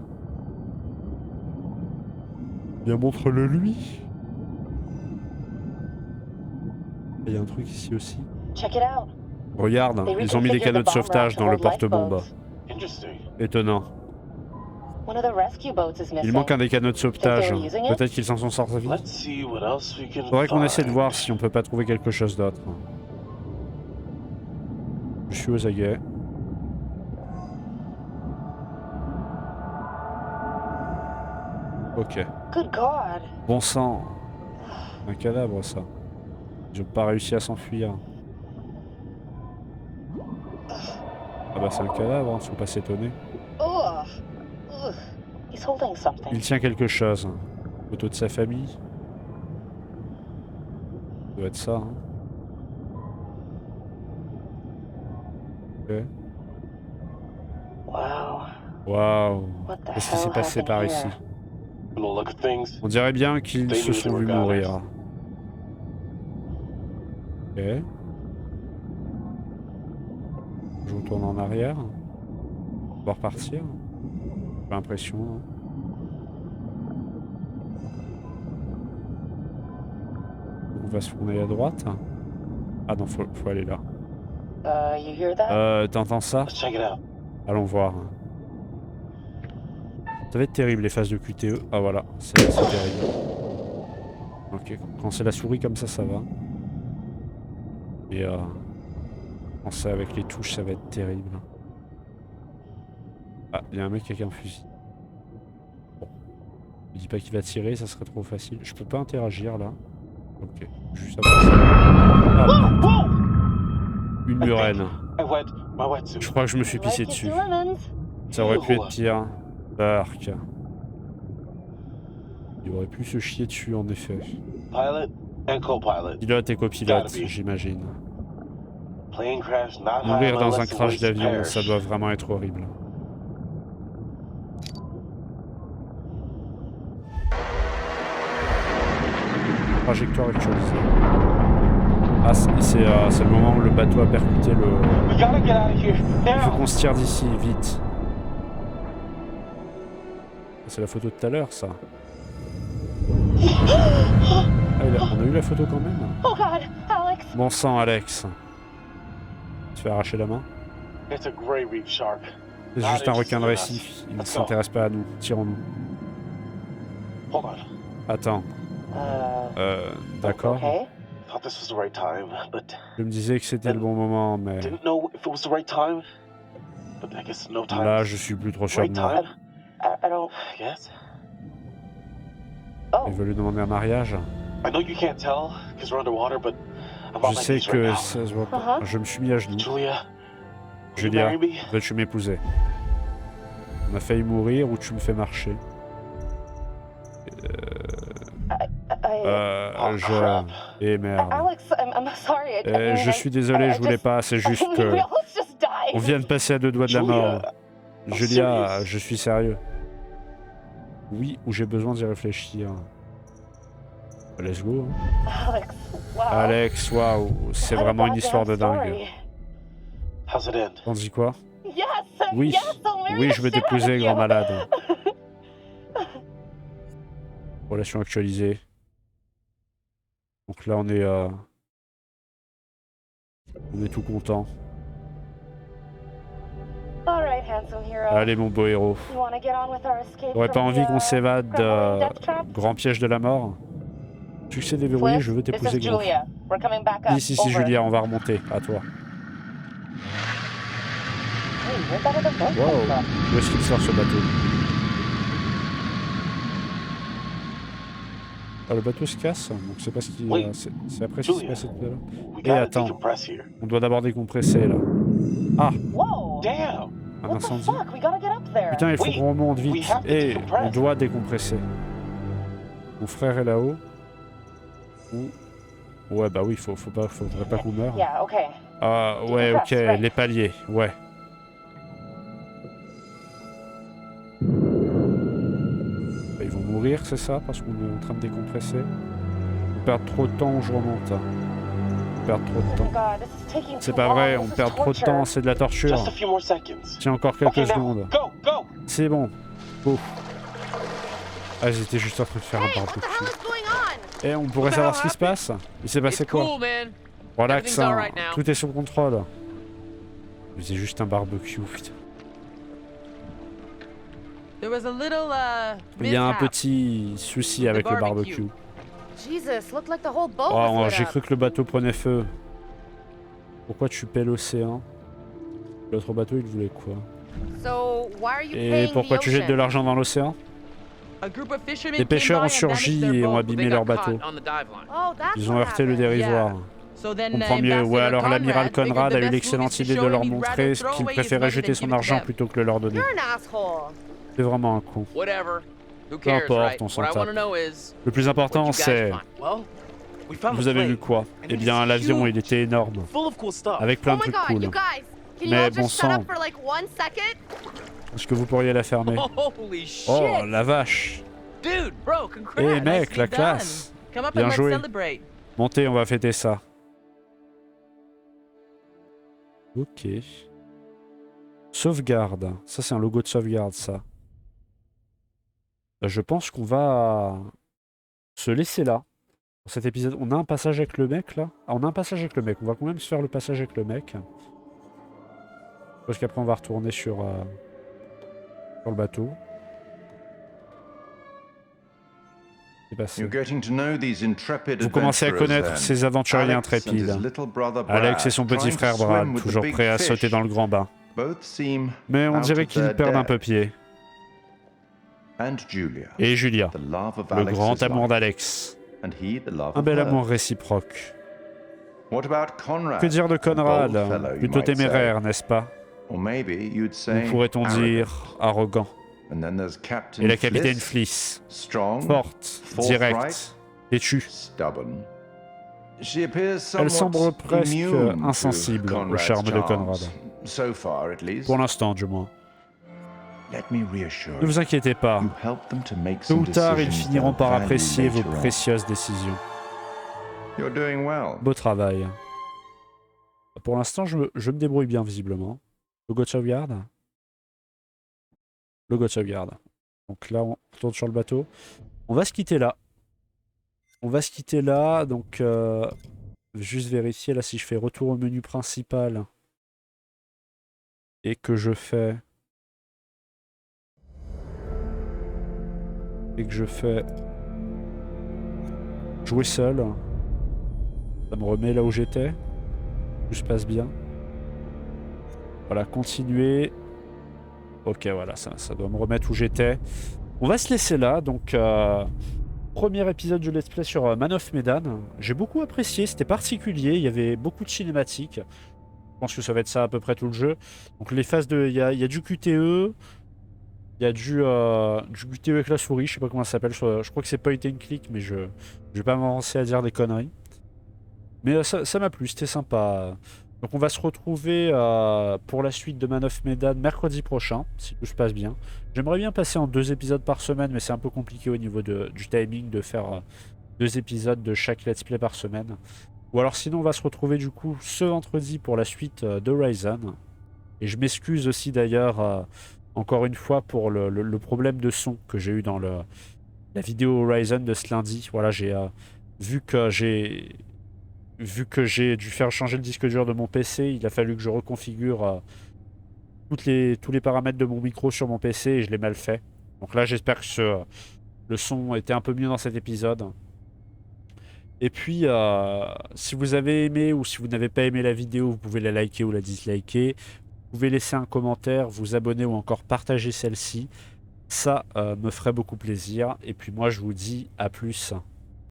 Bien, montre-le lui. Il y a un truc ici aussi. Check it out. Regarde, ils ont mis des canaux de sauvetage dans le porte-bombe. Étonnant. One of the rescue boats is Il missing. manque un des canaux de sauvetage. Peut-être qu'ils s'en sont sortis. Faudrait qu'on essaie de voir si on peut pas trouver quelque chose d'autre. Je suis aux aguets. Ok. Good God. Bon sang. Un cadavre, ça. Ils ont pas réussi à s'enfuir. Ah bah c'est un cadavre, hein, faut pas s'étonner. Ugh. Ugh. He's holding something. Il tient quelque chose. Photo de sa famille. Ça doit être ça. Hein. Ok. Wow. Waouh. What the Qu'est-ce qui s'est hell passé par happened ici? here? On dirait bien qu'ils se sont vus mourir. Ok. Je retourne en arrière. On va repartir. J'ai l'impression. Hein. On va se tourner à droite. Ah non, faut aller là. You hear that? T'entends ça? Allons voir. Ça va être terrible les phases de QTE. Ah voilà, c'est terrible. Ok, quand c'est la souris comme ça va. Et quand c'est avec les touches, ça va être terrible. Ah, il y a un mec avec un fusil. Bon. Je dis pas qu'il va tirer, ça serait trop facile. Je peux pas interagir là. Ok, juste après ça. Ah, une murène. Je crois que je me suis pissé dessus. Ça aurait pu être pire. Dark. Il aurait pu se chier dessus en effet. Pilote et copilote, j'imagine. Mourir dans un crash d'avion, ça doit vraiment être horrible. Trajectoire actualisée. Ah, c'est le moment où le bateau a percuté le... Il faut qu'on se tire d'ici, vite. C'est la photo de tout à l'heure, ça. Ah, on a eu la photo quand même. Oh God, Alex. Bon sang, Alex. Tu fais arracher la main? C'est juste un requin de récif. Il ne s'intéresse pas à nous. Tirons-nous. Attends. D'accord. Okay. Je me disais que c'était le bon moment, mais... Là, je suis plus trop sûr de moi. I don't. Il veut lui demander un mariage. Je sais que ça se voit pas. Je me suis mis à genoux. Julia, veux-tu m'épouser? On a failli mourir ou tu me fais marcher? Eh merde. Alex, I'm sorry. Je suis désolé, je voulais pas, c'est juste que... On vient de passer à 2 doigts de la mort. Julia, je suis sérieux. Oui, ou j'ai besoin d'y réfléchir. Let's go. Alex, waouh, c'est vraiment une histoire de dingue. T'en dis quoi? Oui, oui, je veux t'épouser, grand malade. Relation actualisée. Donc là, on est tout content. Allez, mon beau héros. T'aurais pas envie qu'on s'évade grand piège de la mort? Succès déverrouillé, je veux t'épouser, gros. Si, Julia, on va remonter. À toi. Wow, où est-ce qu'il sort ce bateau? Ah, le bateau se casse, donc c'est pas ce qui... c'est après ce qui s'est passé tout à l'heure. Et attends, on doit d'abord décompresser là. Ah! Un incendie. Putain, il faut qu'on remonte vite. Et on doit décompresser. Mon frère est là-haut. Ouais, bah oui, faudrait pas qu'on meure. Ah, ouais, ok, les paliers, ouais. Bah, ils vont mourir, c'est ça, parce qu'on est en train de décompresser. On perd trop de temps où je remonte. On perd trop de temps. C'est pas vrai, on perd trop de temps, c'est de la torture. Tiens, encore quelques secondes. C'est bon. Ouf. Ah, j'étais juste en train de faire un barbecue. Eh, on pourrait savoir ce qui se passe? Il s'est passé quoi? Relax, hein. Tout est sous contrôle. C'est juste un barbecue, putain. There was a little, Il y a un mishap. petit souci with the avec le barbecue. barbecue. Jesus, looked like the whole boat Oh, was lit j'ai up. cru que le bateau prenait feu. Pourquoi tu paies l'océan? L'autre bateau, il voulait quoi? So, why are you Et paying pourquoi the tu jettes de ocean? l'argent dans l'océan? A group of fishermen Des pêcheurs came ont by and damaged surgi their et ont boat. abîmé leur bateau. Oh, that's Ils ont what heurté le happened. dérisoire. So then, On comprend mieux. Ouais, Ambassador alors l'amiral Conrad Conrad a figured eu the best l'excellente movie to idée de show leur him, he'd montrer rather throw qu'il away his préférait money jeter than son give it to argent them. plutôt que le leur donner. You're an asshole. C'est vraiment un con. Whatever. Who Peu cares, importe, right? on s'en What I want to tape. know is, Le plus what important, you guys c'est... find. Well, we found Vous the avez plane, vu quoi? and Eh it bien, is l'avion, huge, il était énorme. full of cool stuff. Avec plein Oh de my trucs god, cool. you guys. Can you Mais all bon just shut sang. up for like 1 second? Est-ce que vous pourriez la fermer? Holy shit! Oh, la vache! Dude, bro, Eh congrats! mec, Nicely la done. classe! Come up Bien and let's joué. celebrate. Montez, on va fêter ça. Ok. Sauvegarde. Ça, c'est un logo de sauvegarde, ça. Je pense qu'on va se laisser là. Pour cet épisode, on a un passage avec le mec, là. Ah, on a un passage avec le mec. On va quand même se faire le passage avec le mec. Parce qu'après, on va retourner sur le bateau. C'est passé. Vous commencez à connaître ces aventuriers intrépides. Alex et son petit frère Brad, toujours prêts à sauter dans le grand bain. Mais on dirait qu'ils perdent un peu pied. Et Julia, le grand amour d'Alex. Un bel amour réciproque. Que dire de Conrad? Plutôt téméraire, n'est-ce pas? Ou pourrait-on dire arrogant? Et la capitaine Fliss, forte, directe, têtue. Elle semble presque insensible au charme de Conrad. Pour l'instant, du moins. Ne vous inquiétez pas. Tôt ou tard, ils finiront par apprécier vos précieuses décisions. Beau travail. Pour l'instant, je me débrouille bien, visiblement. Logo de sauvegarde. Logo de sauvegarde. Donc là, on retourne sur le bateau. On va se quitter là. On va se quitter là. Donc, juste vérifier là si je fais retour au menu principal. Et que je fais... jouer seul. Ça me remet là où j'étais. Tout se passe bien. Voilà, continuer. Ok, voilà, ça doit me remettre où j'étais. On va se laisser là. Donc, premier épisode du Let's Play sur Man of Medan. J'ai beaucoup apprécié, c'était particulier. Il y avait beaucoup de cinématiques. Je pense que ça va être ça à peu près tout le jeu. Donc, les phases de... Il y a du QTE. Il y a du QTE avec la souris. Je sais pas comment ça s'appelle. Je crois que c'est point and click, mais je vais pas m'avancer à dire des conneries. Mais ça m'a plu, c'était sympa. Donc on va se retrouver pour la suite de Man of Medan mercredi prochain, si tout se passe bien. J'aimerais bien passer en 2 épisodes par semaine, mais c'est un peu compliqué au niveau du timing de faire 2 épisodes de chaque let's play par semaine. Ou alors sinon on va se retrouver du coup ce vendredi pour la suite d'Horizon. Et je m'excuse aussi d'ailleurs encore une fois pour le problème de son que j'ai eu dans la vidéo Horizon de ce lundi. Voilà, vu que j'ai dû faire changer le disque dur de mon PC, il a fallu que je reconfigure tous les paramètres de mon micro sur mon PC et je l'ai mal fait. Donc là, j'espère que le son était un peu mieux dans cet épisode. Et puis, si vous avez aimé ou si vous n'avez pas aimé la vidéo, vous pouvez la liker ou la disliker. Vous pouvez laisser un commentaire, vous abonner ou encore partager celle-ci. Ça me ferait beaucoup plaisir. Et puis moi, je vous dis à plus.